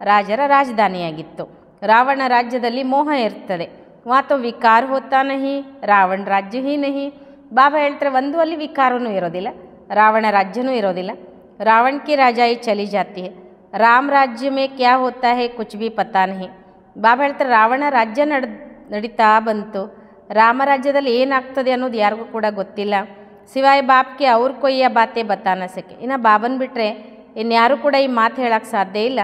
ರಾಜರ ರಾಜಧಾನಿಯಾಗಿತ್ತು. ರಾವಣ ರಾಜ್ಯದಲ್ಲಿ ಮೋಹ ಇರ್ತದೆ. ವಾತೋ ವಿಕಾರ ಹೋತಾ ನಹಿ ರಾವಣ ರಾಜ್ಯ ಹಿ ನಹಿ. ಬಾಬಾ ಹೇಳ್ತಾರೆ, ಒಂದು ಅಲ್ಲಿ ವಿಕಾರನೂ ಇರೋದಿಲ್ಲ, ರಾವಣ ರಾಜ್ಯನೂ ಇರೋದಿಲ್ಲ. ರಾವಣ ಕಿ ರಾಜಾಯಿ ಚಲಿ ಜಾತಿ ಹೇ, ರಾಮ ರಾಜ್ಯ ಮೇ ಕ್ಯಾ ಹೋತಾ ಹೇ ಕುಚ್ ಭಿ ಪತಾ ನಹಿ. ಬಾಬಾ ಹೇಳ್ತಾರೆ, ರಾವಣ ರಾಜ್ಯ ನಡೀತಾ ಬಂತು, ರಾಮರಾಜ್ಯದಲ್ಲಿ ಏನಾಗ್ತದೆ ಅನ್ನೋದು ಯಾರಿಗೂ ಕೂಡ ಗೊತ್ತಿಲ್ಲ. ಸಿವಾಯ್ ಬಾಪ್ಗೆ ಅವ್ರ ಕೊಯ್ಯ ಬಾತೆ ಬತಾನ ಸಕೆ. ಇನ್ನು ಬಾಬನ್ ಬಿಟ್ಟರೆ ಇನ್ಯಾರೂ ಕೂಡ ಈ ಮಾತು ಹೇಳೋಕ್ಕೆ ಸಾಧ್ಯ ಇಲ್ಲ.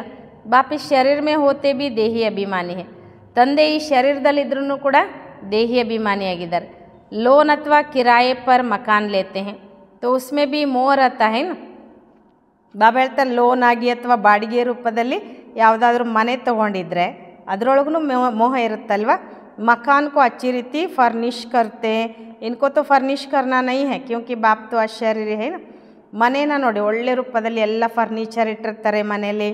ಬಾಪ್ ಈ ಶರೀರ ಮೇ ಹೋತೆ ಬಿ ದೇಹಿ ಅಭಿಮಾನಿ ಹೇ, ತಂದೆ ಈ ಶರೀರದಲ್ಲಿದ್ರೂ ಕೂಡ ದೇಹಿ ಅಭಿಮಾನಿಯಾಗಿದ್ದಾರೆ. ಲೋನ್ ಅಥವಾ ಕಿರಾಯೆ ಪರ್ ಮಕಾನ್ ಲೇತೆ ಹೇ ತೋ ಉಸ್ಮೇ ಬಿ ಮೋಹ ರಹತಾ ಹೇ ನಾ. ಬಾಬಾ ಹೇಳ್ತಾರೆ, ಲೋನ್ ಆಗಿ ಅಥವಾ ಬಾಡಿಗೆ ರೂಪದಲ್ಲಿ ಯಾವುದಾದ್ರೂ ಮನೆ ತೊಗೊಂಡಿದ್ರೆ ಅದರೊಳಗೂ ಮೋಹ ಇರುತ್ತಲ್ವ. मकान को अच्छी रीति फर्निश करते, इनको तो फर्निश करना नहीं है क्योंकि बाप तो अशरीरी है ना. ಮನೇನ ನೋಡಿ ಒಳ್ಳೆ ರೂಪದಲ್ಲಿ ಎಲ್ಲ ಫರ್ನಿಚರ್ ಇಟ್ಟಿರ್ತಾರೆ ಮನೇಲಿ.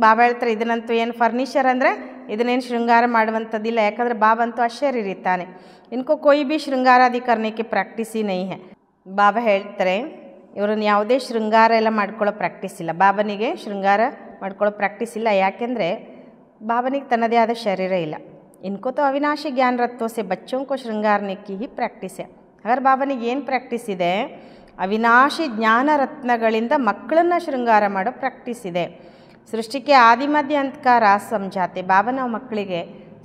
ಬಾಬಾ ಹೇಳ್ತಾರೆ, ಇದನ್ನಂತೂ ಏನು ಫರ್ನಿಚರ್ ಅಂದರೆ ಇದನ್ನೇನು ಶೃಂಗಾರ ಮಾಡುವಂಥದ್ದಿಲ್ಲ, ಯಾಕಂದರೆ ಬಾಬಾ ಅಂತೂ ಅಶರೀರಿ ತಾನೆ. ಇನ್ಕೋ ಕೊಯ್ ಬಿ ಶೃಂಗಾರಾದಿ ಕರ್ನೆಕ್ಕೆ ಪ್ರಾಕ್ಟೀಸಿ ನೈ ಹೇ. ಬಾಬಾ ಹೇಳ್ತಾರೆ, ಇವ್ರನ್ನ ಯಾವುದೇ ಶೃಂಗಾರ ಎಲ್ಲ ಮಾಡ್ಕೊಳ್ಳೋ ಪ್ರಾಕ್ಟೀಸ್ ಇಲ್ಲ. ಬಾಬನಿಗೆ ಶೃಂಗಾರ ಮಾಡ್ಕೊಳ್ಳೋ ಪ್ರಾಕ್ಟೀಸ್ ಇಲ್ಲ, ಯಾಕೆಂದರೆ ಬಾಬನಿಗೆ ತನ್ನದೇ ಆದ ಶರೀರ ಇಲ್ಲ. इनको तो अविनाशी ज्ञान रत्नों से बच्चों को श्रृंगारने की ही ಪ್ರಾಕ್ಟೀಸ್ है. ಹಾಗಾದ್ರೆ ಬಾಬನಿಗೆ ಏನು ಪ್ರಾಕ್ಟೀಸ್ ಇದೆ? ಅವಿನಾಶಿ ಜ್ಞಾನ ರತ್ನಗಳಿಂದ ಮಕ್ಕಳನ್ನು ಶೃಂಗಾರ ಮಾಡೋ ಪ್ರಾಕ್ಟೀಸ್ ಇದೆ. ಸೃಷ್ಟಿಗೆ ಆದಿಮಧ್ಯ ಅಂತಕ ರಾಸ್ ಸಮझाते. ಬಾಬಾ ನಾವು ಮಕ್ಕಳಿಗೆ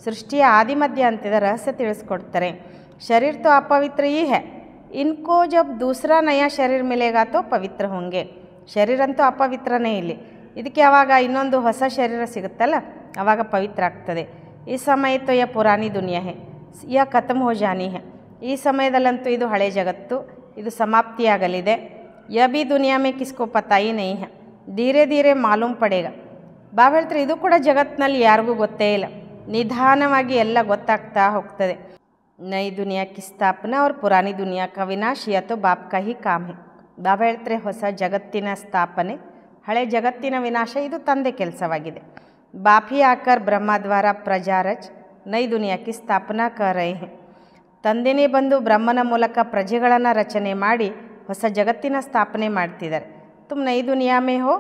ಸೃಷ್ಟಿಯ ಆದಿಮಧ್ಯ ಅಂತಿದ ರಹಸ್ಯ ತಿಳಿಸ್ಕೊಡ್ತಾರೆ. ಶರೀರ तो अपवित्र ही है, इनको जब दूसरा नया शरीर मिलेगा तो पवित्र होंगे. ಶರೀರ ಅಂತೂ ಅಪವಿತ್ರನೇ ಇಲ್ಲಿ, ಇದಕ್ಕೆ ಯಾವಾಗ ಇನ್ನೊಂದು ಹೊಸ ಶರೀರ ಸಿಗುತ್ತಲ್ಲ ಆವಾಗ ಪವಿತ್ರ ಆಗ್ತದೆ. ಈ ಸಮಯ ತೋ ಯ ಪುರಾನಿ ದುನಿಯಾ ಹೇ ಯ ಖತಮ್ ಹೋ ಜಾನಿ ಹೇ. ಈ ಸಮಯದಲ್ಲಂತೂ ಇದು ಹಳೆ ಜಗತ್ತು, ಇದು ಸಮಾಪ್ತಿಯಾಗಲಿದೆ. यह भी दुनिया में किसको पता ही नहीं है, धीरे धीरे मालूम पड़ेगा. ಬಾಬಾ ಹೇಳ್ತಾರೆ ಇದು ಕೂಡ ಜಗತ್ತಿನಲ್ಲಿ ಯಾರಿಗೂ ಗೊತ್ತೇ ಇಲ್ಲ, ನಿಧಾನವಾಗಿ ಎಲ್ಲ ಗೊತ್ತಾಗ್ತಾ ಹೋಗ್ತದೆ. ನೈ ದುನಿಯಾ ಕಿ ಸ್ಥಾಪನಾ और पुरानी दुनिया का विनाश यह तो बाप का ही काम है. ಬಾಬಾ ಹೇಳ್ತಾರೆ ಹೊಸ ಜಗತ್ತಿನ ಸ್ಥಾಪನೆ, ಹಳೆ ಜಗತ್ತಿನ ವಿನಾಶ ಇದು ತಂದೆ ಕೆಲಸವಾಗಿದೆ. बाप ही आकर ब्रह्मा द्वारा प्रजा रच नई दुनिया की स्थापना कर रहे हैं. ತಂದೆನೇ ಬಂದು ಬ್ರಹ್ಮನ ಮೂಲಕ ಪ್ರಜೆಗಳನ್ನು ರಚನೆ ಮಾಡಿ ಹೊಸ ಜಗತ್ತಿನ ಸ್ಥಾಪನೆ ಮಾಡ್ತಿದ್ದಾರೆ. ತುಮ್ ನೈ ದುನಿಯಾ ಮೇ ಹೋ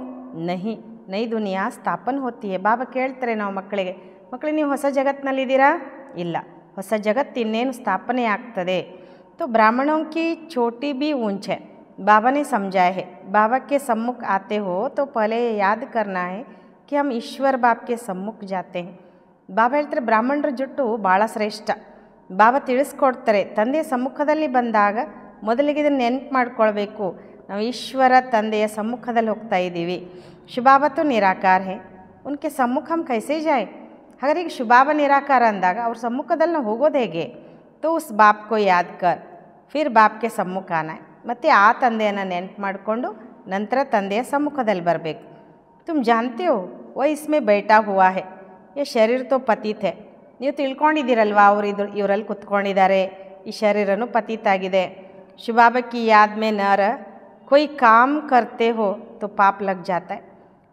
ನಹಿ, ನೈ ದುನಿಯಾ ಸ್ಥಾಪನೆ ಹೋತಿ ಹೇ. ಬಾಬಾ ಕೇಳ್ತಾರೆ ನಾವು ಮಕ್ಕಳಿಗೆ, ಮಕ್ಕಳಿಗೆ ನೀವು ಹೊಸ ಜಗತ್ತಿನಲ್ಲಿದ್ದೀರಾ? ಇಲ್ಲ, ಹೊಸ ಜಗತ್ತು ಇನ್ನೇನು ಸ್ಥಾಪನೆ ಆಗ್ತದೆ. तो ब्राह्मणों की छोटी भी ऊंच है. बाबा ने समझाया है, बाबा के सम्मुख आते हो तो पहले याद करना है कि हम ईश्वर बाप के सम्मुख जाते हैं. ಬಾಬಾ ಹೇಳ್ತಾರೆ ಬ್ರಾಹ್ಮಣರ ಜುಟ್ಟು ಭಾಳ ಶ್ರೇಷ್ಠ. ಬಾಬಾ ತಿಳಿಸ್ಕೊಡ್ತಾರೆ ತಂದೆಯ ಸಮ್ಮುಖದಲ್ಲಿ ಬಂದಾಗ ಮೊದಲಿಗೆ ಇದನ್ನು ನೆನಪು ಮಾಡ್ಕೊಳ್ಬೇಕು, ನಾವು ಈಶ್ವರ ತಂದೆಯ ಸಮ್ಮುಖದಲ್ಲಿ ಹೋಗ್ತಾ ಇದ್ದೀವಿ. ಶಿವಬಾಬಾ तो निराकार है, उनके सम्मुख हम कैसे जाए. ಹಾಗಾದ್ರೆ ಈಗ ಶಿವಬಾಬಾ ನಿರಾಕಾರ ಅಂದಾಗ ಅವ್ರ ಸಮ್ಮುಖದಲ್ಲಿ ನಾವು ಹೋಗೋದು ಹೇಗೆ? तो उस बाप को याद कर फिर बाप के सम्मुख आना है. ಮತ್ತು ಆ ತಂದೆಯನ್ನು ನೆನಪು ಮಾಡಿಕೊಂಡು ನಂತರ ತಂದೆಯ ಸಮ್ಮುಖದಲ್ಲಿ ಬರಬೇಕು. तुम जानते हो वो इसमें बैठा हुआ है, ये शरीर तो पतित है. ನೀವು ತಿಳ್ಕೊಂಡಿದ್ದೀರಲ್ವ ಇವರಲ್ಲಿ ಕುತ್ಕೊಂಡಿದ್ದಾರೆ, ಈ ಶರೀರನು ಪತಿತಾಗಿದೆ. ಶಿವಬಾಬಾ की याद में न रह, कोई काम करते हो तो पाप लग जाता है.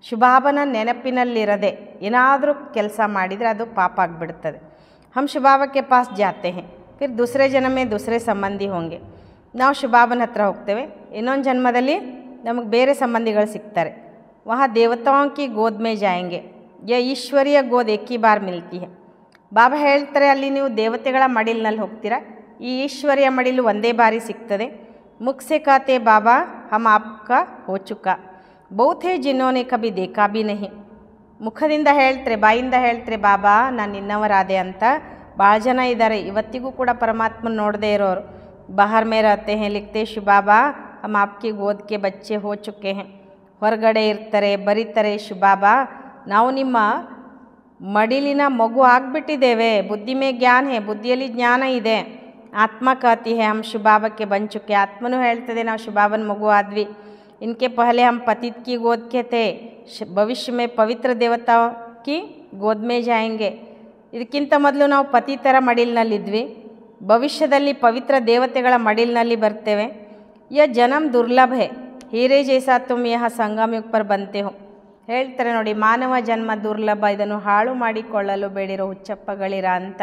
ಶಿವಬಾಬನ ನೆನಪಿನಲ್ಲಿರದೆ ಏನಾದರೂ ಕೆಲಸ ಮಾಡಿದರೆ ಅದು ಪಾಪ ಆಗಿಬಿಡ್ತದೆ. हम ಶಿವಬಾಬಾ के पास जाते हैं, फिर दूसरे जन्म में दूसरे संबंधी होंगे. ನಾವು ಶಿವಬಾಬನ ಹತ್ರ ಹೋಗ್ತೇವೆ, ಇನ್ನೊಂದು ಜನ್ಮದಲ್ಲಿ ನಮಗೆ ಬೇರೆ ಸಂಬಂಧಿಗಳು ಸಿಗ್ತಾರೆ. वहाँ देवताओं की गोद में जाएंगे, यह ईश्वरीय गोद एक ही बार मिलती है. ಬಾಬಾ ಹೇಳ್ತಾರೆ ಅಲ್ಲಿ ನೀವು ದೇವತೆಗಳ ಮಡಿಲಿನಲ್ಲಿ ಹೋಗ್ತೀರಾ, ಈ ಈಶ್ವರಿಯ ಮಡಿಲು ಒಂದೇ ಬಾರಿ ಸಿಗ್ತದೆ. मुख से कहते बाबा हम आपका हो चुका, बहुत है जिन्होंने कभी देखा भी नहीं. ಮುಖದಿಂದ ಹೇಳ್ತಾರೆ, ಬಾಯಿಂದ ಹೇಳ್ತಾರೆ ಬಾಬಾ ನಾನು ನಿನ್ನವರಾದೆ ಅಂತ ಭಾಳ ಜನ ಇದ್ದಾರೆ, ಇವತ್ತಿಗೂ ಕೂಡ ಪರಮಾತ್ಮನ ನೋಡದೇ ಇರೋರು. ಬಾಹರ್ ಮೇ रहते हैं लिखते ಶಿವಬಾಬಾ हम आपकी गोद के बच्चे हो चुके हैं. ಹೊರಗಡೆ ಇರ್ತಾರೆ, ಬರೀತಾರೆ ಶಿವಬಾಬಾ ನಾವು ನಿಮ್ಮ ಮಡಿಲಿನ ಮಗು ಆಗಿಬಿಟ್ಟಿದ್ದೇವೆ. ಬುದ್ಧಿ ಮೇ ಜ್ಞಾನ ಹೇ, ಬುದ್ಧಿಯಲ್ಲಿ ಜ್ಞಾನ ಇದೆ. ಆತ್ಮ कहती है हम ಶಿವಬಾಬಾ के बन चुके, ಆತ್ಮನೂ ಹೇಳ್ತದೆ ನಾವು ಶಿವಬಾಬನ ಮಗು ಆದ್ವಿ. इनके पहले हम पतित की गोद के थे, भविष्य में पवित्र देवताओं की गोद में जाएंगे. ಇದಕ್ಕಿಂತ ಮೊದಲು ನಾವು ಪತಿತರ ಮಡಿಲಿನಲ್ಲಿದ್ವಿ, ಭವಿಷ್ಯದಲ್ಲಿ ಪವಿತ್ರ ದೇವತೆಗಳ ಮಡಿಲಿನಲ್ಲಿ ಬರ್ತೇವೆ. ಯ ಜನ್ಮ ದುರ್ಲಭ ಹೇ, ಹೀರೆ ಜೈಸಾ ತುಮ್ ಯಹ ಸಂಗಮ ಯುಗ್ ಪರ್ ಬಂತೆ ಹೋ. ಹೇಳ್ತಾರೆ ನೋಡಿ, ಮಾನವ ಜನ್ಮ ದುರ್ಲಭ, ಇದನ್ನು ಹಾಳು ಮಾಡಿಕೊಳ್ಳಲು ಬೇಡಿರೋ ಹುಚ್ಚಪ್ಪಗಳಿರ ಅಂತ.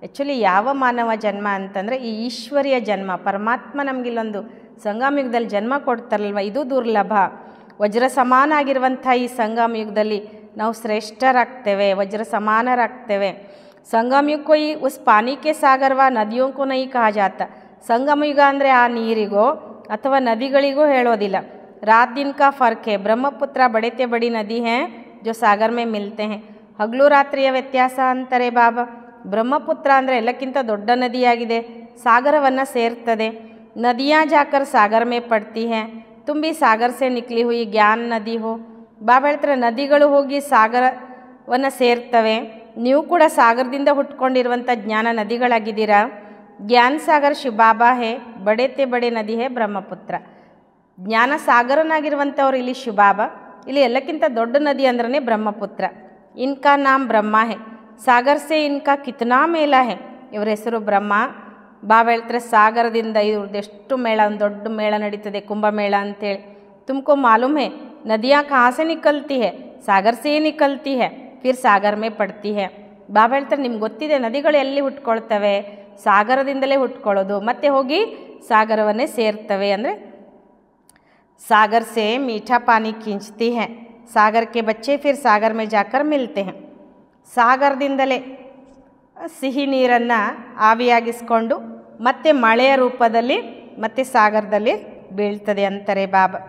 ಆ್ಯಕ್ಚುಲಿ ಯಾವ ಮಾನವ ಜನ್ಮ ಅಂತಂದರೆ ಈ ಈಶ್ವರಿಯ ಜನ್ಮ, ಪರಮಾತ್ಮ ನಮಗಿಲ್ಲೊಂದು ಸಂಗಮ ಯುಗದಲ್ಲಿ ಜನ್ಮ ಕೊಡ್ತಾರಲ್ವ, ಇದು ದುರ್ಲಭ. ವಜ್ರ ಸಮಾನ ಆಗಿರುವಂಥ ಈ ಸಂಗಮ ಯುಗದಲ್ಲಿ ನಾವು ಶ್ರೇಷ್ಠರಾಗ್ತೇವೆ, ವಜ್ರ ಸಮಾನರಾಗ್ತೇವೆ. ಸಂಗಮ ಯುಗ ಕೋ ಈ ಉಸ್ ಪಾನಿ ಕೆ ಸಾಗರವ ನದಿಯೋ ಕೋ ನೈ ಕಹಾ ಜಾತ. ಸಂಗಮ ಯುಗ ಅಂದರೆ ಆ ನೀರಿಗೋ ಅಥವಾ ನದಿಗಳಿಗೋ ಹೇಳೋದಿಲ್ಲ. ರಾತ್ ದಿನ ಕಾ ಫರ್ಕ್ ಹೇ, ಬ್ರಹ್ಮಪುತ್ರ ಬಡೇತೆ ಬಡಿ ನದಿ ಹೇ ಜೋ ಸಾಗರ್ ಮೇ ಮಿಲ್ತೆ ಹೇ. ಹಗಲು ರಾತ್ರಿಯ ವ್ಯತ್ಯಾಸ ಅಂತಾರೆ ಬಾಬಾ. ಬ್ರಹ್ಮಪುತ್ರ ಅಂದರೆ ಎಲ್ಲಕ್ಕಿಂತ ದೊಡ್ಡ ನದಿಯಾಗಿದೆ, ಸಾಗರವನ್ನು ಸೇರ್ತದೆ. ನದಿಯಾ ಜಾಕರ್ ಸಾಗರ್ ಮೇ ಪಡ್ತಿ ಹೇ, ತುಮ್ ಭಿ ಸಾಗರ್ ಸೆ ನಿಕ್ಲಿ ಹುಯಿ ಜ್ಞಾನ ನದಿ ಹೋ. ಬಾಬಾ ಹೇಳ್ತಾರೆ ನದಿಗಳು ಹೋಗಿ ಸಾಗರವನ್ನು ಸೇರ್ತವೆ, ನೀವು ಕೂಡ ಸಾಗರದಿಂದ ಹುಟ್ಕೊಂಡಿರುವಂಥ ಜ್ಞಾನ ನದಿಗಳಾಗಿದ್ದೀರಾ. ಜ್ಞಾನ ಸಾಗರ್ ಶಿವಬಾಬಾ ಹೇ, ಬಡೇತೆ ಬಡೆ ನದಿ ಹೇ ಬ್ರಹ್ಮಪುತ್ರ. ಜ್ಞಾನ ಸಾಗರನಾಗಿರುವಂಥವ್ರು ಇಲ್ಲಿ ಶಿವಬಾಬಾ, ಇಲ್ಲಿ ಎಲ್ಲಕ್ಕಿಂತ ದೊಡ್ಡ ನದಿ ಅಂದ್ರೆ ಬ್ರಹ್ಮಪುತ್ರ. ಇನ್ಕಾ ನಾಮ್ ಬ್ರಹ್ಮ ಹೇ, ಸಾಗರ್ ಸೆ ಇನ್ಕಾ ಕಿತ್ನಾ ಮೇಲ ಹೇ. ಇವರ ಹೆಸರು ಬ್ರಹ್ಮ. ಬಾಬಾ ಹೇಳ್ತಾರೆ ಸಾಗರದಿಂದ ಇವ್ರದ್ದು ಎಷ್ಟು ಮೇಳ, ಒಂದು ದೊಡ್ಡ ಮೇಳ ನಡೀತದೆ, ಕುಂಭಮೇಳ ಅಂತೇಳಿ. ತುಮಕೋ ಮಾಲೂಮ್ ಹೇ ನದಿಯಾ ಕहाँ से निकलती है, ಸಾಗರ್ ಸೇ ನಿಕಲ್ತಿ ಹೇ, ಫಿರ್ ಸಾಗರ್ ಮೇ ಪಡ್ತಿ ಹೇ. ಬಾಬಾ ಹೇಳ್ತಾರೆ ನಿಮ್ಗೆ ಗೊತ್ತಿದೆ ನದಿಗಳು ಎಲ್ಲಿ ಹುಟ್ಕೊಳ್ತವೆ, ಸಾಗರದಿಂದಲೇ ಹುಟ್ಕೊಳ್ಳೋದು, ಮತ್ತೆ ಹೋಗಿ ಸಾಗರವನ್ನೇ ಸೇರ್ತವೆ. ಅಂದರೆ सागर से मीठा पानी खींचती है, सागर के बच्चे फिर सागर में जाकर मिलते हैं. ಸಾಗರದಿಂದಲೇ ಸಿಹಿ ನೀರನ್ನು ಆವಿಯಾಗಿಸ್ಕೊಂಡು ಮತ್ತೆ ಮಳೆಯ ರೂಪದಲ್ಲಿ ಮತ್ತೆ ಸಾಗರದಲ್ಲಿ ಬೀಳ್ತದೆ ಅಂತಾರೆ ಬಾಬಾ.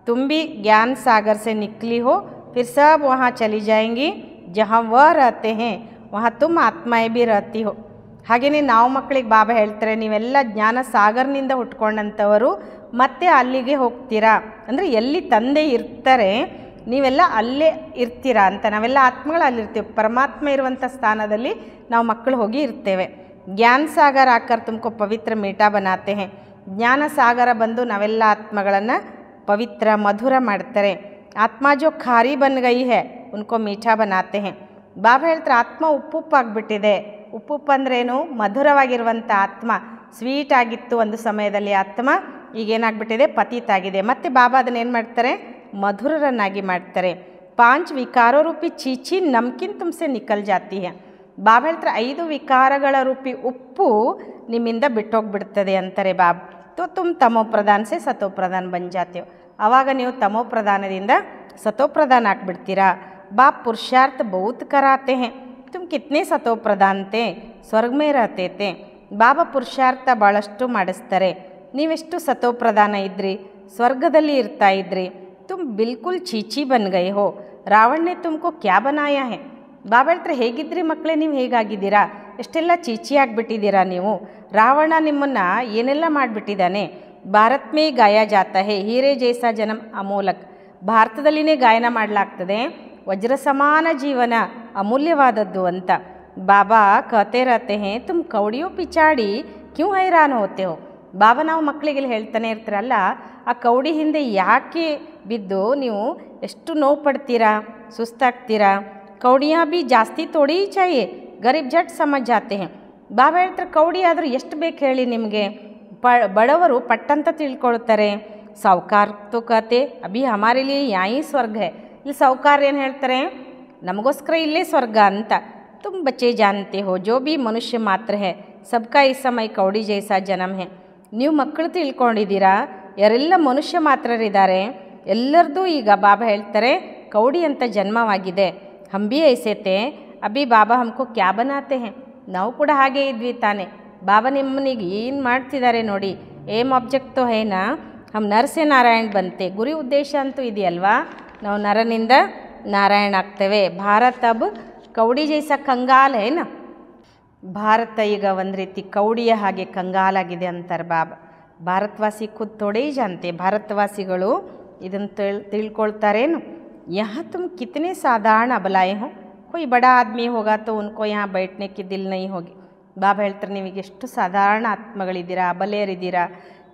ತುಂಬಿ ज्ञान सागर से निकली हो फिर सब वहाँ चली जाएंगी जहाँ वह रहते हैं वहाँ तुम आत्माएं भी रहती हो. ಹಾಗೆಯೇ ನಾವು ಮಕ್ಕಳಿಗೆ ಬಾಬಾ ಹೇಳ್ತಾರೆ ನೀವೆಲ್ಲ ಜ್ಞಾನ ಸಾಗರನಿಂದ ಹುಟ್ಕೊಂಡಂಥವರು ಮತ್ತೆ ಅಲ್ಲಿಗೆ ಹೋಗ್ತೀರಾ. ಅಂದರೆ ಎಲ್ಲಿ ತಂದೆ ಇರ್ತಾರೆ ನೀವೆಲ್ಲ ಅಲ್ಲೇ ಇರ್ತೀರಾ ಅಂತ. ನಾವೆಲ್ಲ ಆತ್ಮಗಳು ಅಲ್ಲಿರ್ತೀವಿ, ಪರಮಾತ್ಮ ಇರುವಂಥ ಸ್ಥಾನದಲ್ಲಿ ನಾವು ಮಕ್ಕಳು ಹೋಗಿ ಇರ್ತೇವೆ. ಜ್ಞಾನ ಸಾಗರ ಆಕರ್ ತುಮಕೋ ಪವಿತ್ರ ಮೀಠಾ ಬನಾತೆ ಹೇ. ಜ್ಞಾನ ಸಾಗರ ಬಂದು ನಾವೆಲ್ಲ ಆತ್ಮಗಳನ್ನು ಪವಿತ್ರ ಮಧುರ ಮಾಡ್ತಾರೆ. ಆತ್ಮ ಜೋ ಖಾರಿ ಬನ್ ಗೈ ಹೈ ಉನ್ಕೋ ಮೀಠಾ ಬನಾತೆ ಹೈ. ಬಾಬಾ ಹೇಳ್ತಾರೆ ಆತ್ಮ ಉಪ್ಪುಪ್ಪಾಗ್ಬಿಟ್ಟಿದೆ. ಉಪ್ಪುಪ್ಪು ಅಂದ್ರೇನು? ಮಧುರವಾಗಿರುವಂಥ ಆತ್ಮ. ಸ್ವೀಟ್ ಆಗಿತ್ತು ಒಂದು ಸಮಯದಲ್ಲಿ ಆತ್ಮ, ಈಗೇನಾಗ್ಬಿಟ್ಟಿದೆ? ಪತೀತಾಗಿದೆ. ಮತ್ತು ಬಾಬಾ ಅದನ್ನೇನು ಮಾಡ್ತಾರೆ? ಮಧುರರನ್ನಾಗಿ ಮಾಡ್ತಾರೆ. 5 ವಿಕಾರೋ ರೂಪಿ ಚೀಚಿ ನಮ್ಕಿನ್ ತುಮ್ಸೆ ನಿಕಲ್ ಜಾತಿ ಹೈ. ಬಾಬಾ ಹೇಳ್ತಾರೆ 5 ವಿಕಾರಗಳ ರೂಪಿ ಉಪ್ಪು ನಿಮ್ಮಿಂದ ಬಿಟ್ಟೋಗ್ಬಿಡ್ತದೆ ಅಂತಾರೆ ಬಾಬಾ. ತುಮ್ ತಮೋ ಪ್ರಧಾನ ಸೆ ಸತೋ ಪ್ರಧಾನ ಬನ್ ಜಾತೆ ಹೋ. ಆವಾಗ ನೀವು ತಮೋ ಪ್ರಧಾನದಿಂದ ಸತೋ ಪ್ರಧಾನ ಆಗಿಬಿಡ್ತೀರಾ. बाप पुरुषार्थ बहुत कराते हैं, तुम कितने सतो प्रधान थे, ಸ್ವರ್ಗ ಮೇ रहते थे. ಬಾಬಾ ಪುರುಷಾರ್ಥ ಭಾಳಷ್ಟು ಮಾಡಿಸ್ತಾರೆ. ನೀವೆಷ್ಟು ಸತೋ ಪ್ರಧಾನ ಇದ್ರಿ, ಸ್ವರ್ಗದಲ್ಲಿ ಇರ್ತಾ ಇದ್ರಿ. ತುಮ್ ಬಿಲ್ಕುಲ್ ಚೀಚಿ ಬನ್ ಗೈ ಹೋ, ರಾವಣನೇ ತುಮಕೋ ಕ್ಯಾ ಬನಾಯ ಹೇ. ಬಾಬಾ ಹೇಳ್ತಾರೆ ಹೇಗಿದ್ರಿ ಮಕ್ಕಳೇ, ನೀವು ಹೇಗಾಗಿದ್ದೀರಾ? ಎಷ್ಟೆಲ್ಲ ಚೀಚಿ ಆಗಿಬಿಟ್ಟಿದ್ದೀರಾ ನೀವು. ರಾವಣ ನಿಮ್ಮನ್ನು ಏನೆಲ್ಲ ಮಾಡಿಬಿಟ್ಟಿದ್ದಾನೆ. ಭಾರತ್ ಮೇ ಗಾಯ ಜಾತಾ ಹೇ ಹೀರೆ ಜೈಸಾ ಜನಮ್ ಅಮೋಲಕ್. ಭಾರತದಲ್ಲಿನೇ ಗಾಯನ ಮಾಡಲಾಗ್ತದೆ. ವಜ್ರ ಸಮಾನ ಜೀವನ ಅಮೂಲ್ಯವಾದದ್ದು ಅಂತ. ಬಾಬಾ ಕತೆ ರಹತೆ ಹೇ ತುಮ್ ಕೌಡಿಯೋ ಪಿಚಾಡಿ ಕ್ಯೂ ಹೈರಾನ್ ಹೋತೆ ಹೋ. ಬಾಬಾ ನಾವು ಮಕ್ಕಳಿಗೆ ಹೇಳ್ತಾನೆ ಇರ್ತಾರಲ್ಲ, ಆ ಕೌಡಿ ಹಿಂದೆ ಯಾಕೆ ಬಿದ್ದು ನೀವು ಎಷ್ಟು ನೋವು ಪಡ್ತೀರಾ, ಸುಸ್ತಾಗ್ತೀರಾ. ಕೌಡಿಯಾ ಬಿ ಜಾಸ್ತಿ ತೋಡಿ ಚಾಯೇ, ಗರೀಬ್ ಜಟ್ ಸಮಜ್ ಜಾತೆ ಹೇ. ಬಾಬಾ ಹೇಳ್ತಾರೆ ಕೌಡಿ ಆದರೂ ಎಷ್ಟು ಬೇಕು ಹೇಳಿ ನಿಮಗೆ. ಬಡವರು ಪಟ್ಟಂತ ತಿಳ್ಕೊಳ್ತಾರೆ. ಸಾವುಕಾರ ತೋ ಕತೆ ಅಭಿ ಹಮಾರೆ ಲಿಯೇ ಯಾಯಿ ಸ್ವರ್ಗ ಹೇ. ಇಲ್ಲಿ ಸಾವುಕಾರ ಏನು ಹೇಳ್ತಾರೆ? ನಮಗೋಸ್ಕರ ಇಲ್ಲೇ ಸ್ವರ್ಗ ಅಂತ. ತುಮ್ ಬಚ್ಚೆ ಜಾನ್ತೆ ಹೋ ಜೋ ಬಿ ಮನುಷ್ಯ ಮಾತ್ರ ಹೇ ಸಬ್ಕಾ ಈ ಸಮಯ ಕೌಡಿ ಜೈಸಾ ಜನಮ್ ಹೇ. ನೀವು ಮಕ್ಕಳು ತಿಳ್ಕೊಂಡಿದ್ದೀರಾ, ಯಾರೆಲ್ಲ ಮನುಷ್ಯ ಮಾತ್ರರಿದ್ದಾರೆ, ಎಲ್ಲರದ್ದು ಈಗ ಬಾಬಾ ಹೇಳ್ತಾರೆ ಕೌಡಿ ಅಂತ ಜನ್ಮವಾಗಿದೆ. ಹಂಬಿ ಐಸೇತೆ ಅಭಿ ಬಾಬಾ ಹಮ್ಕೋ ಕ್ಯಾ ಬನಾತೆ ಹೇ. ನಾವು ಕೂಡ ಹಾಗೇ ಇದ್ವಿ ತಾನೆ. ಬಾಬಾ ನಿಮ್ಮನಿಗೆ ಏನು ಮಾಡ್ತಿದ್ದಾರೆ ನೋಡಿ. ಏಮ್ ಆಬ್ಜೆಕ್ಟ್ ತೋ ಹೇನಾ ಹಮ್ ನರಸೆ ನಾರಾಯಣ ಬಂತೆ. ಗುರಿ ಉದ್ದೇಶ ಅಂತೂ ಇದೆಯಲ್ವಾ, ನಾವು ನರನಿಂದ ನಾರಾಯಣ ಆಗ್ತೇವೆ. ಭಾರತ ಅಬ್ ಕೌಡಿ ಜೈಸ ಕಂಗಾಲ್ ಹೇನ. ಭಾರತ ಈಗ ಒಂದು ರೀತಿ ಕೌಡಿಯ ಹಾಗೆ ಕಂಗಾಲಾಗಿದೆ ಅಂತಾರೆ ಬಾಬಾ. ಭಾರತವಾಸಿ ಖುದ್ ಥೋಡೇ ಜಾನ್ತೆ. ಭಾರತವಾಸಿಗಳು ಇದನ್ನು ತಿಳ್ಕೊಳ್ತಾರೇನು. यहाँ तुम कितने साधारण अबलाए हो, कोई बड़ा आदमी होगा तो उनको यहाँ बैठने की दिल नहीं होगी. ಬಾಬಾ ಹೇಳ್ತಾರೆ ನೀವೀಗ ಎಷ್ಟು ಸಾಧಾರಣ ಆತ್ಮಗಳಿದ್ದೀರಾ, ಅಬಲೆಯರಿದ್ದೀರಾ.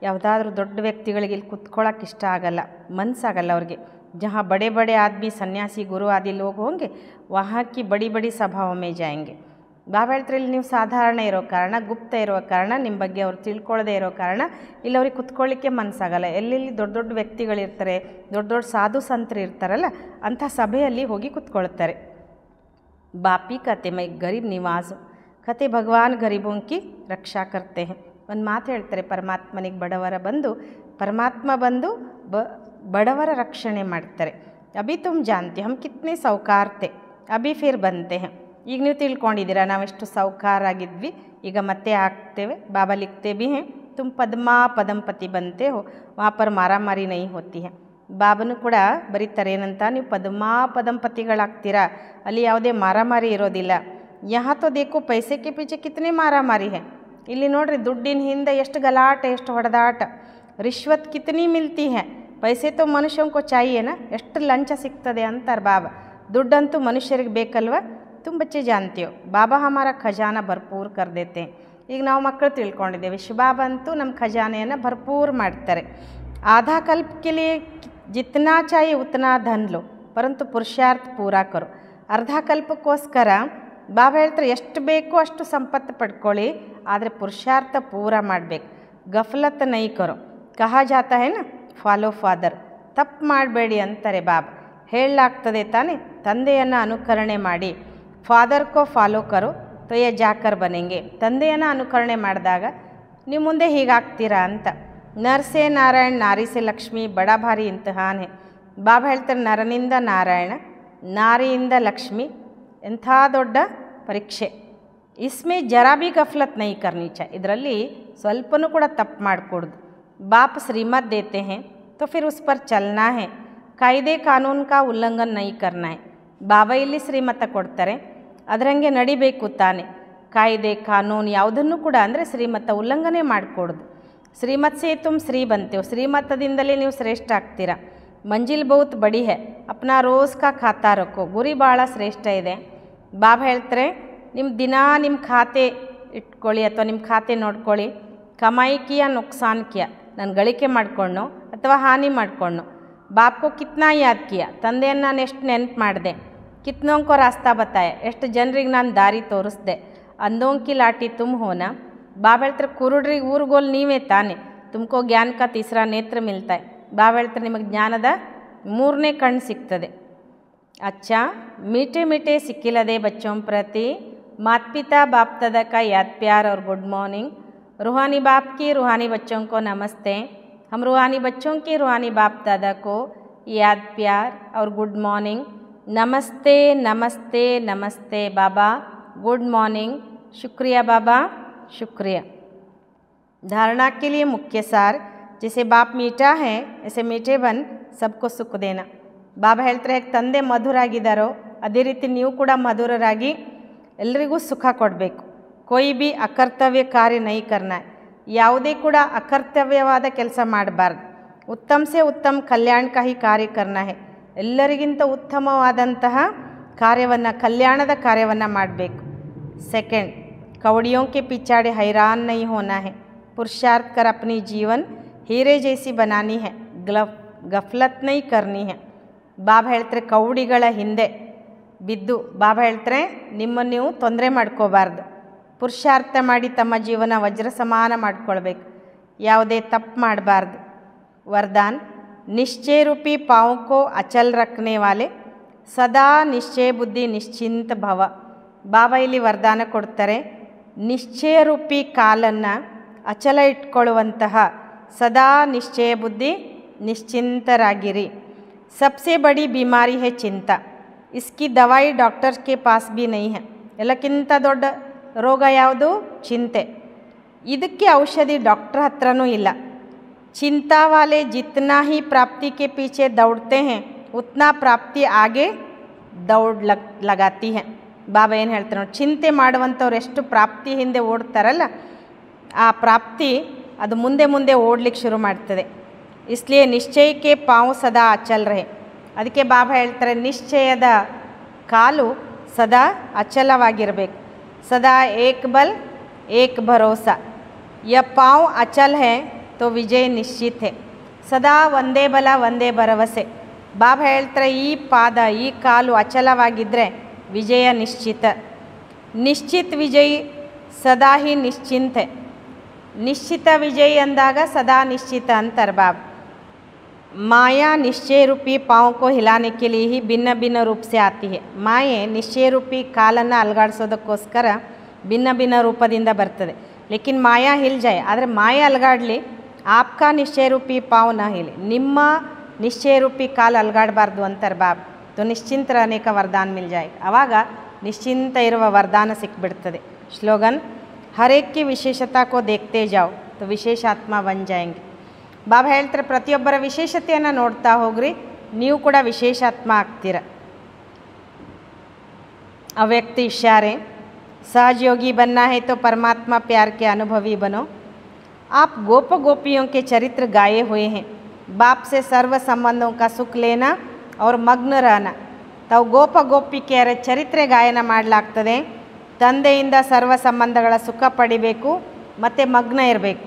ಯಾವುದಾದ್ರೂ ದೊಡ್ಡ ವ್ಯಕ್ತಿಗಳಿಗೆ ಇಲ್ಲಿ ಕುತ್ಕೊಳ್ಳೋಕೆ ಇಷ್ಟ ಆಗಲ್ಲ, ಮನಸ್ಸಾಗಲ್ಲ ಅವ್ರಿಗೆ. जहाँ बड़े बड़े आदमी सन्यासी गुरु आदि लोग होंगे वहाँ की बड़ी बड़ी सभाओं में जाएंगे. ಬಾಬಾ ಹೇಳ್ತಾರೆ ಇಲ್ಲಿ ನೀವು ಸಾಧಾರಣ ಇರೋ ಕಾರಣ, ಗುಪ್ತ ಇರೋ ಕಾರಣ, ನಿಮ್ಮ ಬಗ್ಗೆ ಅವ್ರು ತಿಳ್ಕೊಳ್ಳದೆ ಇರೋ ಕಾರಣ ಇಲ್ಲಿ ಅವ್ರಿಗೆ ಕುತ್ಕೊಳ್ಳಿಕ್ಕೆ ಮನಸ್ಸಾಗಲ್ಲ. ಎಲ್ಲೆಲ್ಲಿ ದೊಡ್ಡ ದೊಡ್ಡ ವ್ಯಕ್ತಿಗಳಿರ್ತಾರೆ, ದೊಡ್ಡ ದೊಡ್ಡ ಸಾಧು ಸಂತರು ಇರ್ತಾರಲ್ಲ, ಅಂಥ ಸಭೆಯಲ್ಲಿ ಹೋಗಿ ಕುತ್ಕೊಳ್ತಾರೆ. ಬಾಪಿ ಕತೆ ಮೈ ಗರೀಬ್ ನಿವಾಸು ಕತೆ ಭಗವಾನ್ ಗರೀಬೋಂ ಕಿ ರಕ್ಷಾ ಕರ್ತೆ ಹೇ. ಒಂದು ಮಾತು ಹೇಳ್ತಾರೆ, ಪರಮಾತ್ಮನಿಗೆ ಪರಮಾತ್ಮ ಬಂದು ಬಡವರ ರಕ್ಷಣೆ ಮಾಡ್ತಾರೆ. ಅಭಿ ತುಮ್ ಜಾನ್ತಿ ಹಮ್ ಕಿತ್ನೆ ಸೌಕಾರ್ತೆ ಅಭಿ ಫಿರ್ ಬಂತೆ ಹೇ. ಈಗ ನೀವು ತಿಳ್ಕೊಂಡಿದ್ದೀರಾ ನಾವೆಷ್ಟು ಸೌಕಾರಾಗಿದ್ವಿ, ಈಗ ಮತ್ತೆ ಆಗ್ತೇವೆ. ಬಾಬಾ ಲಿಖ್ತೆ ಭಿ ಹೇ ತುಮ್ ಪದ್ಮಾ ಪದಂಪತಿ ಬಂತೆ ಹೋ ವहाँ पर ಮಾರಾಮಾರಿ ನೈ ಹೋತಿ ಹೇ. ಬಾಬನು ಕೂಡ ಬರೀತಾರೆ ಏನಂತ, ನೀವು ಪದ್ಮಾ ಪದಂಪತಿಗಳಾಗ್ತೀರಾ, ಅಲ್ಲಿ ಯಾವುದೇ ಮಾರಾಮಾರಿ ಇರೋದಿಲ್ಲ. ಯಹಾ ತೋ ದೇಖೋ ಪೈಸೆ ಕೆ ಪೀಚೆ ಕಿತನೆ ಮಾರಾಮಾರಿ ಹೇ. ಇಲ್ಲಿ ನೋಡ್ರಿ ದುಡ್ಡಿನ ಹಿಂದೆ ಎಷ್ಟು ಗಲಾಟೆ, ಎಷ್ಟು ಹೊಡೆದಾಟ. ರಿಶ್ವತ್ ಕಿತನಿ ಮಿಲ್ತಿ ಹೇ, ಪೈಸೆ ತೋ ಮನುಷ್ಯಂಕೋ ಚಾಯಿಯೇನ, ಎಷ್ಟು ಲಂಚ ಸಿಗ್ತದೆ ಅಂತಾರೆ ಬಾಬಾ. ದುಡ್ಡಂತೂ ಮನುಷ್ಯರಿಗೆ ಬೇಕಲ್ವ. ತುಂಬ ಬಚ್ಚೆ ಜಾನ್ತೀವೋ ಬಾಬಾ ಹಮಾರ ಖಜಾನ ಭರ್ಪೂರ್ ಕರ್ ದೇತೆ. ಈಗ ನಾವು ಮಕ್ಕಳು ತಿಳ್ಕೊಂಡಿದ್ದೇವೆ, ಶಿವಬಾಬಾ ಅಂತೂ ನಮ್ಮ ಖಜಾನೆಯನ್ನು ಭರ್ಪೂರ್ ಮಾಡ್ತಾರೆ. ಆಧಾ ಕಲ್ಪಕ್ಕೆ ಲಿಯೇ ಜಿತ್ನಾ ಚಾಹಿಯೇ ಉತ್ನಾ ಧನ್ ಲೋ ಪರಂತು ಪುರುಷಾರ್ಥ ಪೂರಾ ಕರೋ. ಅರ್ಧ ಕಲ್ಪಕ್ಕೋಸ್ಕರ ಬಾಬಾ ಹೇಳ್ತಾರೆ ಎಷ್ಟು ಬೇಕೋ ಅಷ್ಟು ಸಂಪತ್ತು ಪಡ್ಕೊಳ್ಳಿ, ಆದರೆ ಪುರುಷಾರ್ಥ ಪೂರ ಮಾಡಬೇಕು. ಗಫಲತ್ ನೈ ಕರೋ. ಕಹಾ ಜಾತಾ ಹೇ ನ ಫಾಲೋ ಫಾದರ್. ತಪ್ಪು ಮಾಡಬೇಡಿ ಅಂತಾರೆ ಬಾಬಾ. ಹೇಳಲಾಗ್ತದೆ ತಾನೆ, ತಂದೆಯನ್ನು ಅನುಕರಣೆ ಮಾಡಿ. ಫಾದರ್ ಕೋ ಫಾಲೋ ಕರೋ ತೋ ಯೇ ಜಾಕರ್ ಬನೆಂಗೆ. ತಂದೆಯನ್ನು ಅನುಕರಣೆ ಮಾಡಿದಾಗ ನೀವು ಮುಂದೆ ಹೀಗಾಗ್ತೀರಾ ಅಂತ. ನರ್ಸೆ ನಾರಾಯಣ ನಾರಿಸೆ ಲಕ್ಷ್ಮಿ ಬಡ ಭಾರಿ ಇಂತಹಾನ್ ಹೇ. ಬಾಬಾ ಹೇಳ್ತಾರೆ ನರನಿಂದ ನಾರಾಯಣ, ನಾರಿಯಿಂದ ಲಕ್ಷ್ಮಿ ಎಂಥ ದೊಡ್ಡ ಪರೀಕ್ಷೆ. ಇಸ್ಮೇ ಜರಾ ಭಿ ಗಫಲತ್ ನೈ ಕರ್ನಿ ಚಾ. ಇದರಲ್ಲಿ ಸ್ವಲ್ಪನೂ ಕೂಡ ತಪ್ಪು ಮಾಡಿಕೊಡ್ದು. ಬಾಪ್ ಶ್ರೀಮತ್ ದೇತೆ ಹೇ ತೋ ಫಿರ್ ಉಸ್ ಪರ್ ಚಲ್ನಾ ಹೇ, ಕಾಯ್ದೆ ಕಾನೂನು ಕಾ ಉಲ್ಲಂಘನ್ ನೈ ಕರ್ನಾ ಹೇ. ಬಾಬಾ ಇಲ್ಲಿ ಶ್ರೀಮತ ಕೊಡ್ತಾರೆ, ಅದರಂಗೆ ನಡಿಬೇಕು ತಾನೆ. ಕಾಯ್ದೆ ಕಾನೂನು ಯಾವುದನ್ನು ಕೂಡ ಅಂದರೆ ಶ್ರೀಮತ ಉಲ್ಲಂಘನೆ ಮಾಡಿಕೊಡ್ದು. ಶ್ರೀಮತ್ ಸೇ ತುಮ್ ಶ್ರೀ ಬಂತೇವೆ, ಶ್ರೀಮತದಿಂದಲೇ ನೀವು ಶ್ರೇಷ್ಠ ಆಗ್ತೀರಾ. ಮಂಜಿಲ್ ಬಹುತ್ ಬಡಿ ಹೇ, ಅಪ್ನಾ ರೋಸ್ ಕಾ ಖಾತಾ ರಕ್ಕೋ. ಗುರಿ ಭಾಳ ಶ್ರೇಷ್ಠ ಇದೆ. ಬಾಬಾ ಹೇಳ್ತಾರೆ ನಿಮ್ಮ ದಿನ ನಿಮ್ಮ ಖಾತೆ ಇಟ್ಕೊಳ್ಳಿ ಅಥವಾ ನಿಮ್ಮ ಖಾತೆ ನೋಡ್ಕೊಳ್ಳಿ. ಕಮಾಯಿ ಕಿಯಾ ನುಕ್ಸಾನ್ ಕಿಯಾ, ನಾನು ಗಳಿಕೆ ಮಾಡಿಕೊಂಡು ಅಥವಾ ಅಥವಾ ಹಾನಿ ಮಾಡಿಕೊಂಡು. ಬಾಪ್ ಕೋ ಕಿತ್ನಾ ಯಾದ್ ಕಿಯಾ, ತಂದೆಯನ್ನು ನಾನು ಎಷ್ಟು ನೆನಪು ಮಾಡಿದೆ. ಕಿತ್ನೋಂಕೋ ರಾಸ್ತಾ ಬತ್ತಾಯ, ಎಷ್ಟು ಜನರಿಗೆ ನಾನು ದಾರಿ ತೋರಿಸ್ದೆ. ಅಂದೋಂಕಿ ಲಾಟಿ ತುಮ್ ಹೋನ, ಬಾಬಾ ಹೇಳ್ತಾರೆ ಕುರುಡ್ರಿಗೆ ಊರುಗೋಲ್ ನೀವೇ ತಾನೆ. ತುಮಕೋ ಜ್ಞಾನ ಕಾ ತೀಸರಾ ನೇತ್ರ ಮಿಲ್ತಾ. ಬಾಬಾ ಹೇಳ್ತಾರೆ ನಿಮಗೆ ಜ್ಞಾನದ ಮೂರನೇ ಕಣ್ಣು ಸಿಗ್ತದೆ. अच्छा मीठे मीठे सिक्किलदे बच्चों प्रति माता पिता बाप दादा का याद प्यार और गुड मॉर्निंग. रूहानी बाप की रूहानी बच्चों को नमस्ते. हम रूहानी बच्चों की रूहानी बाप दादा को याद प्यार और गुड मॉर्निंग. नमस्ते नमस्ते नमस्ते बाबा, गुड मॉर्निंग. शुक्रिया बाबा, शुक्रिया. धारणा के लिए मुख्य सार, जैसे बाप मीठा है ऐसे मीठे बन सबको सुख देना. ಬಾಬಾ ಹೇಳ್ತಾರೆ ಹೇಗೆ ತಂದೆ ಮಧುರಾಗಿದ್ದಾರೋ ಅದೇ ರೀತಿ ನೀವು ಕೂಡ ಮಧುರರಾಗಿ ಎಲ್ಲರಿಗೂ ಸುಖ ಕೊಡಬೇಕು. ಕೊಯ್ ಬಿ ಅಕರ್ತವ್ಯ ಕಾರ್ಯ ನೈ ಕರ್ನ, ಯಾವುದೇ ಕೂಡ ಅಕರ್ತವ್ಯವಾದ ಕೆಲಸ ಮಾಡಬಾರ್ದು. ಉತ್ತಮ ಸೇ ಉತ್ತಮ ಕಲ್ಯಾಣಕಾಹಿ ಕಾರ್ಯ ಕರ್ನ ಹೇ, ಎಲ್ಲರಿಗಿಂತ ಉತ್ತಮವಾದಂತಹ ಕಾರ್ಯವನ್ನು ಕಲ್ಯಾಣದ ಕಾರ್ಯವನ್ನು ಮಾಡಬೇಕು. ಸೆಕೆಂಡ್, ಕವಡಿಯೋं के पिछाड़े हैरान नहीं होना है, पुरुषार्थ कर अपनी जीवन हीरे जैसी बनानी है, गफलत नहीं करनी है. ಬಾಬಾ ಹೇಳ್ತಾರೆ ಕೌಡಿಗಳ ಹಿಂದೆ ಬಿದ್ದು ಬಾಬಾ ಹೇಳ್ತಾರೆ ನಿಮ್ಮನ್ನು ನೀವು ತೊಂದರೆ ಮಾಡ್ಕೋಬಾರ್ದು. ಪುರುಷಾರ್ಥ ಮಾಡಿ ತಮ್ಮ ಜೀವನ ವಜ್ರ ಸಮಾನ ಮಾಡ್ಕೊಳ್ಬೇಕು, ಯಾವುದೇ ತಪ್ಪು ಮಾಡಬಾರ್ದು. ವರದಾನ್, ನಿಶ್ಚಯ ರೂಪಿ ಪಾಂವ್ ಕೋ ಅಚಲ್ ರಖನೆ ವಾಲೆ ಸದಾ ನಿಶ್ಚಯ ಬುದ್ಧಿ ನಿಶ್ಚಿಂತ ಭವ. ಬಾಬಾ ಇಲ್ಲಿ ವರದಾನ ಕೊಡ್ತಾರೆ, ನಿಶ್ಚಯ ರೂಪಿ ಕಾಲನ್ನು ಅಚಲ ಇಟ್ಕೊಳ್ಳುವಂತಹ ಸದಾ ನಿಶ್ಚಯ ಬುದ್ಧಿ ನಿಶ್ಚಿಂತರಾಗಿರಿ. सबसे बड़ी बीमारी है चिंता, इसकी दवाई डॉक्टर के पास भी नहीं है. ಎಲ್ಲಕ್ಕಿಂತ ದೊಡ್ಡ ರೋಗ ಯಾವುದು? ಚಿಂತೆ. ಇದಕ್ಕೆ ಔಷಧಿ ಡಾಕ್ಟರ್ ಹತ್ರನೂ ಇಲ್ಲ. चिंता वाले जितना ही प्राप्ति के पीछे दौड़ते हैं उतना प्राप्ति आगे दौड़ लगाती है. ಬಾಬಾ ಏನು ಹೇಳ್ತಾರೆ ನೋಡಿ, ಚಿಂತೆ ಮಾಡುವಂಥವ್ರು ಎಷ್ಟು ಪ್ರಾಪ್ತಿ ಹಿಂದೆ ಓಡ್ತಾರಲ್ಲ, ಆ ಪ್ರಾಪ್ತಿ ಅದು ಮುಂದೆ ಮುಂದೆ ಓಡಲಿಕ್ಕೆ ಶುರು ಮಾಡ್ತದೆ. इसलिए निश्चय के पाँव सदा अचल रहे. ಅದಕ್ಕೆ ಬಾಬಾ ಹೇಳ್ತಾರೆ ನಿಶ್ಚಯದ ಕಾಲು ಸದಾ ಅಚಲವಾಗಿರಬೇಕು. ಸದಾ ಏಕ್ ಬಲ್ ಏಕ್ ಭರೋಸಾ. ಯ ಪಾँव ಅಚಲ್ है तो ವಿಜಯ ನಿಶ್ಚಿತ್ है. ಸದಾ ಒಂದೇ ಬಲ ಒಂದೇ ಭರವಸೆ. ಬಾಬಾ ಹೇಳ್ತಾರೆ ಈ ಪಾದ ಈ ಕಾಲು ಅಚಲವಾಗಿದ್ದರೆ ವಿಜಯ ನಿಶ್ಚಿತ. ನಿಶ್ಚಿತ್ ವಿಜಯಿ ಸದಾ ಹಿ ನಿಶ್ಚಿಂತ. ನಿಶ್ಚಿತ ವಿಜಯಿ ಅಂದಾಗ ಸದಾ ನಿಶ್ಚಿತ ಅಂತಾರೆ ಬಾಬಾ. माया निश्चय रूपी पाँव को हिलाने के लिए ही भिन्न भिन्न रूप से आती है. ಮಾಯೆ ನಿಶ್ಚಯ ರೂಪಿ ಕಾಲನ್ನು ಅಲುಗಾಡಿಸೋದಕ್ಕೋಸ್ಕರ ಭಿನ್ನ ಭಿನ್ನ ರೂಪದಿಂದ ಬರ್ತದೆ. ಲೇಕಿನ್ ಮಾಯಾ ಹಿಲ್ ಜಾಯ್, ಆದರೆ ಮಾಯೆ ಅಲುಗಾಡಲಿ, ಆಪ್ಕಾ ನಿಶ್ಚಯ ರೂಪಿ ಪಾವ್ ನ ಹಿಲಿ, ನಿಮ್ಮ ನಿಶ್ಚಯ ರೂಪಿ ಕಾಲು ಅಲುಗಾಡಬಾರ್ದು ಅಂತಾರೆ ಬಾಬ್. ತೋ ನಿಶ್ಚಿಂತ ಅನೇಕ ವರದಾನ ಮಿಲ್ ಜಾಯ್, ಆವಾಗ ನಿಶ್ಚಿಂತ ಇರುವ ವರದಾನ ಸಿಕ್ಬಿಡ್ತದೆ. ಸ್ಲೋಗನ್, ಹರೇಕ್ ಕಿ ವಿಶೇಷತಾ ಕೋ ದೇಖ್ತೆ ಜಾವ್ ತೋ ವಿಶೇಷ ಆತ್ಮ ಬನ್ ಜಾಯೆಂಗೆ. ಬಾಬಾ ಹೇಳ್ತಾರೆ ಪ್ರತಿಯೊಬ್ಬರ ವಿಶೇಷತೆಯನ್ನು ನೋಡ್ತಾ ಹೋಗ್ರಿ, ನೀವು ಕೂಡ ವಿಶೇಷಾತ್ಮ ಆಗ್ತೀರ. ಅವ್ಯಕ್ತ इशारे, सहजयोगी बनना है तो परमात्मा प्यार के अनुभवी बनो. आप गोप गोपियों के चरित्र गाए हुए हैं. बाप से सर्व संबंधों का सुख लेना और मग्न रहना. ತಾವು ಗೋಪ ಗೋಪಿಕೆಯರ ಚರಿತ್ರೆ ಗಾಯನ ಮಾಡಲಾಗ್ತದೆ. ತಂದೆಯಿಂದ ಸರ್ವ ಸಂಬಂಧಗಳ ಸುಖ ಪಡಿಬೇಕು ಮತ್ತು ಮಗ್ನ ಇರಬೇಕು.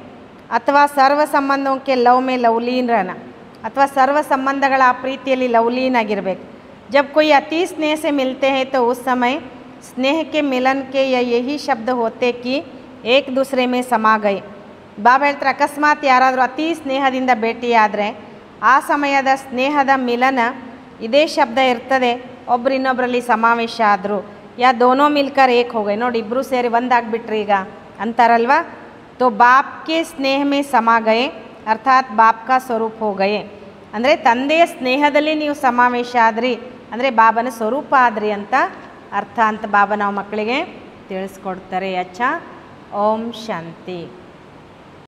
ಅಥವಾ ಸರ್ವ ಸಂಬಂಧಕ್ಕೆ ಲವ್ ಮೇ ಲವ್ಲೀನ್ रहना, ಅಥವಾ ಸರ್ವ ಸಂಬಂಧಗಳ ಆ ಪ್ರೀತಿಯಲ್ಲಿ ಲವ್ಲೀನ್ ಆಗಿರಬೇಕು. जब कोई अति स्नेह से मिलते हैं तो उस समय स्नेह के मिलन के या यही शब्द होते कि एक दूसरे में समा गए. ಬಾಬಾ ಹೇಳ್ತಾರೆ ಅಕಸ್ಮಾತ್ ಯಾರಾದರೂ ಅತಿ ಸ್ನೇಹದಿಂದ ಭೇಟಿಯಾದರೆ ಆ ಸಮಯದ ಸ್ನೇಹದ ಮಿಲನ ಇದೇ ಶಬ್ದ ಇರ್ತದೆ, ಒಬ್ರು ಇನ್ನೊಬ್ಬರಲ್ಲಿ ಸಮಾವೇಶ ಆದರು. ಯಾ ದೋನೋ ಮಿಲ್ಕರ್ ಏಕ್ ಹೋಗೈ, ನೋಡಿ ಇಬ್ಬರು ಸೇರಿ ಒಂದಾಗ್ಬಿಟ್ರಿ ಈಗ ಅಂತಾರಲ್ವ. तो बाप के स्नेह में समा गए अर्थात बाप का स्वरूप हो गए. ಅಂದರೆ ತಂದೆಯ ಸ್ನೇಹದಲ್ಲಿ ನೀವು ಸಮಾವೇಶ ಆದ್ರಿ ಅಂದರೆ ಬಾಬನ ಸ್ವರೂಪ ಆದ್ರಿ ಅಂತ ಅರ್ಥ ಅಂತ ಬಾಬಾ ನಾವು ಮಕ್ಕಳಿಗೆ ತಿಳಿಸ್ಕೊಡ್ತಾರೆ. ಅಚ್ಚಾ, ಓಂ ಶಾಂತಿ.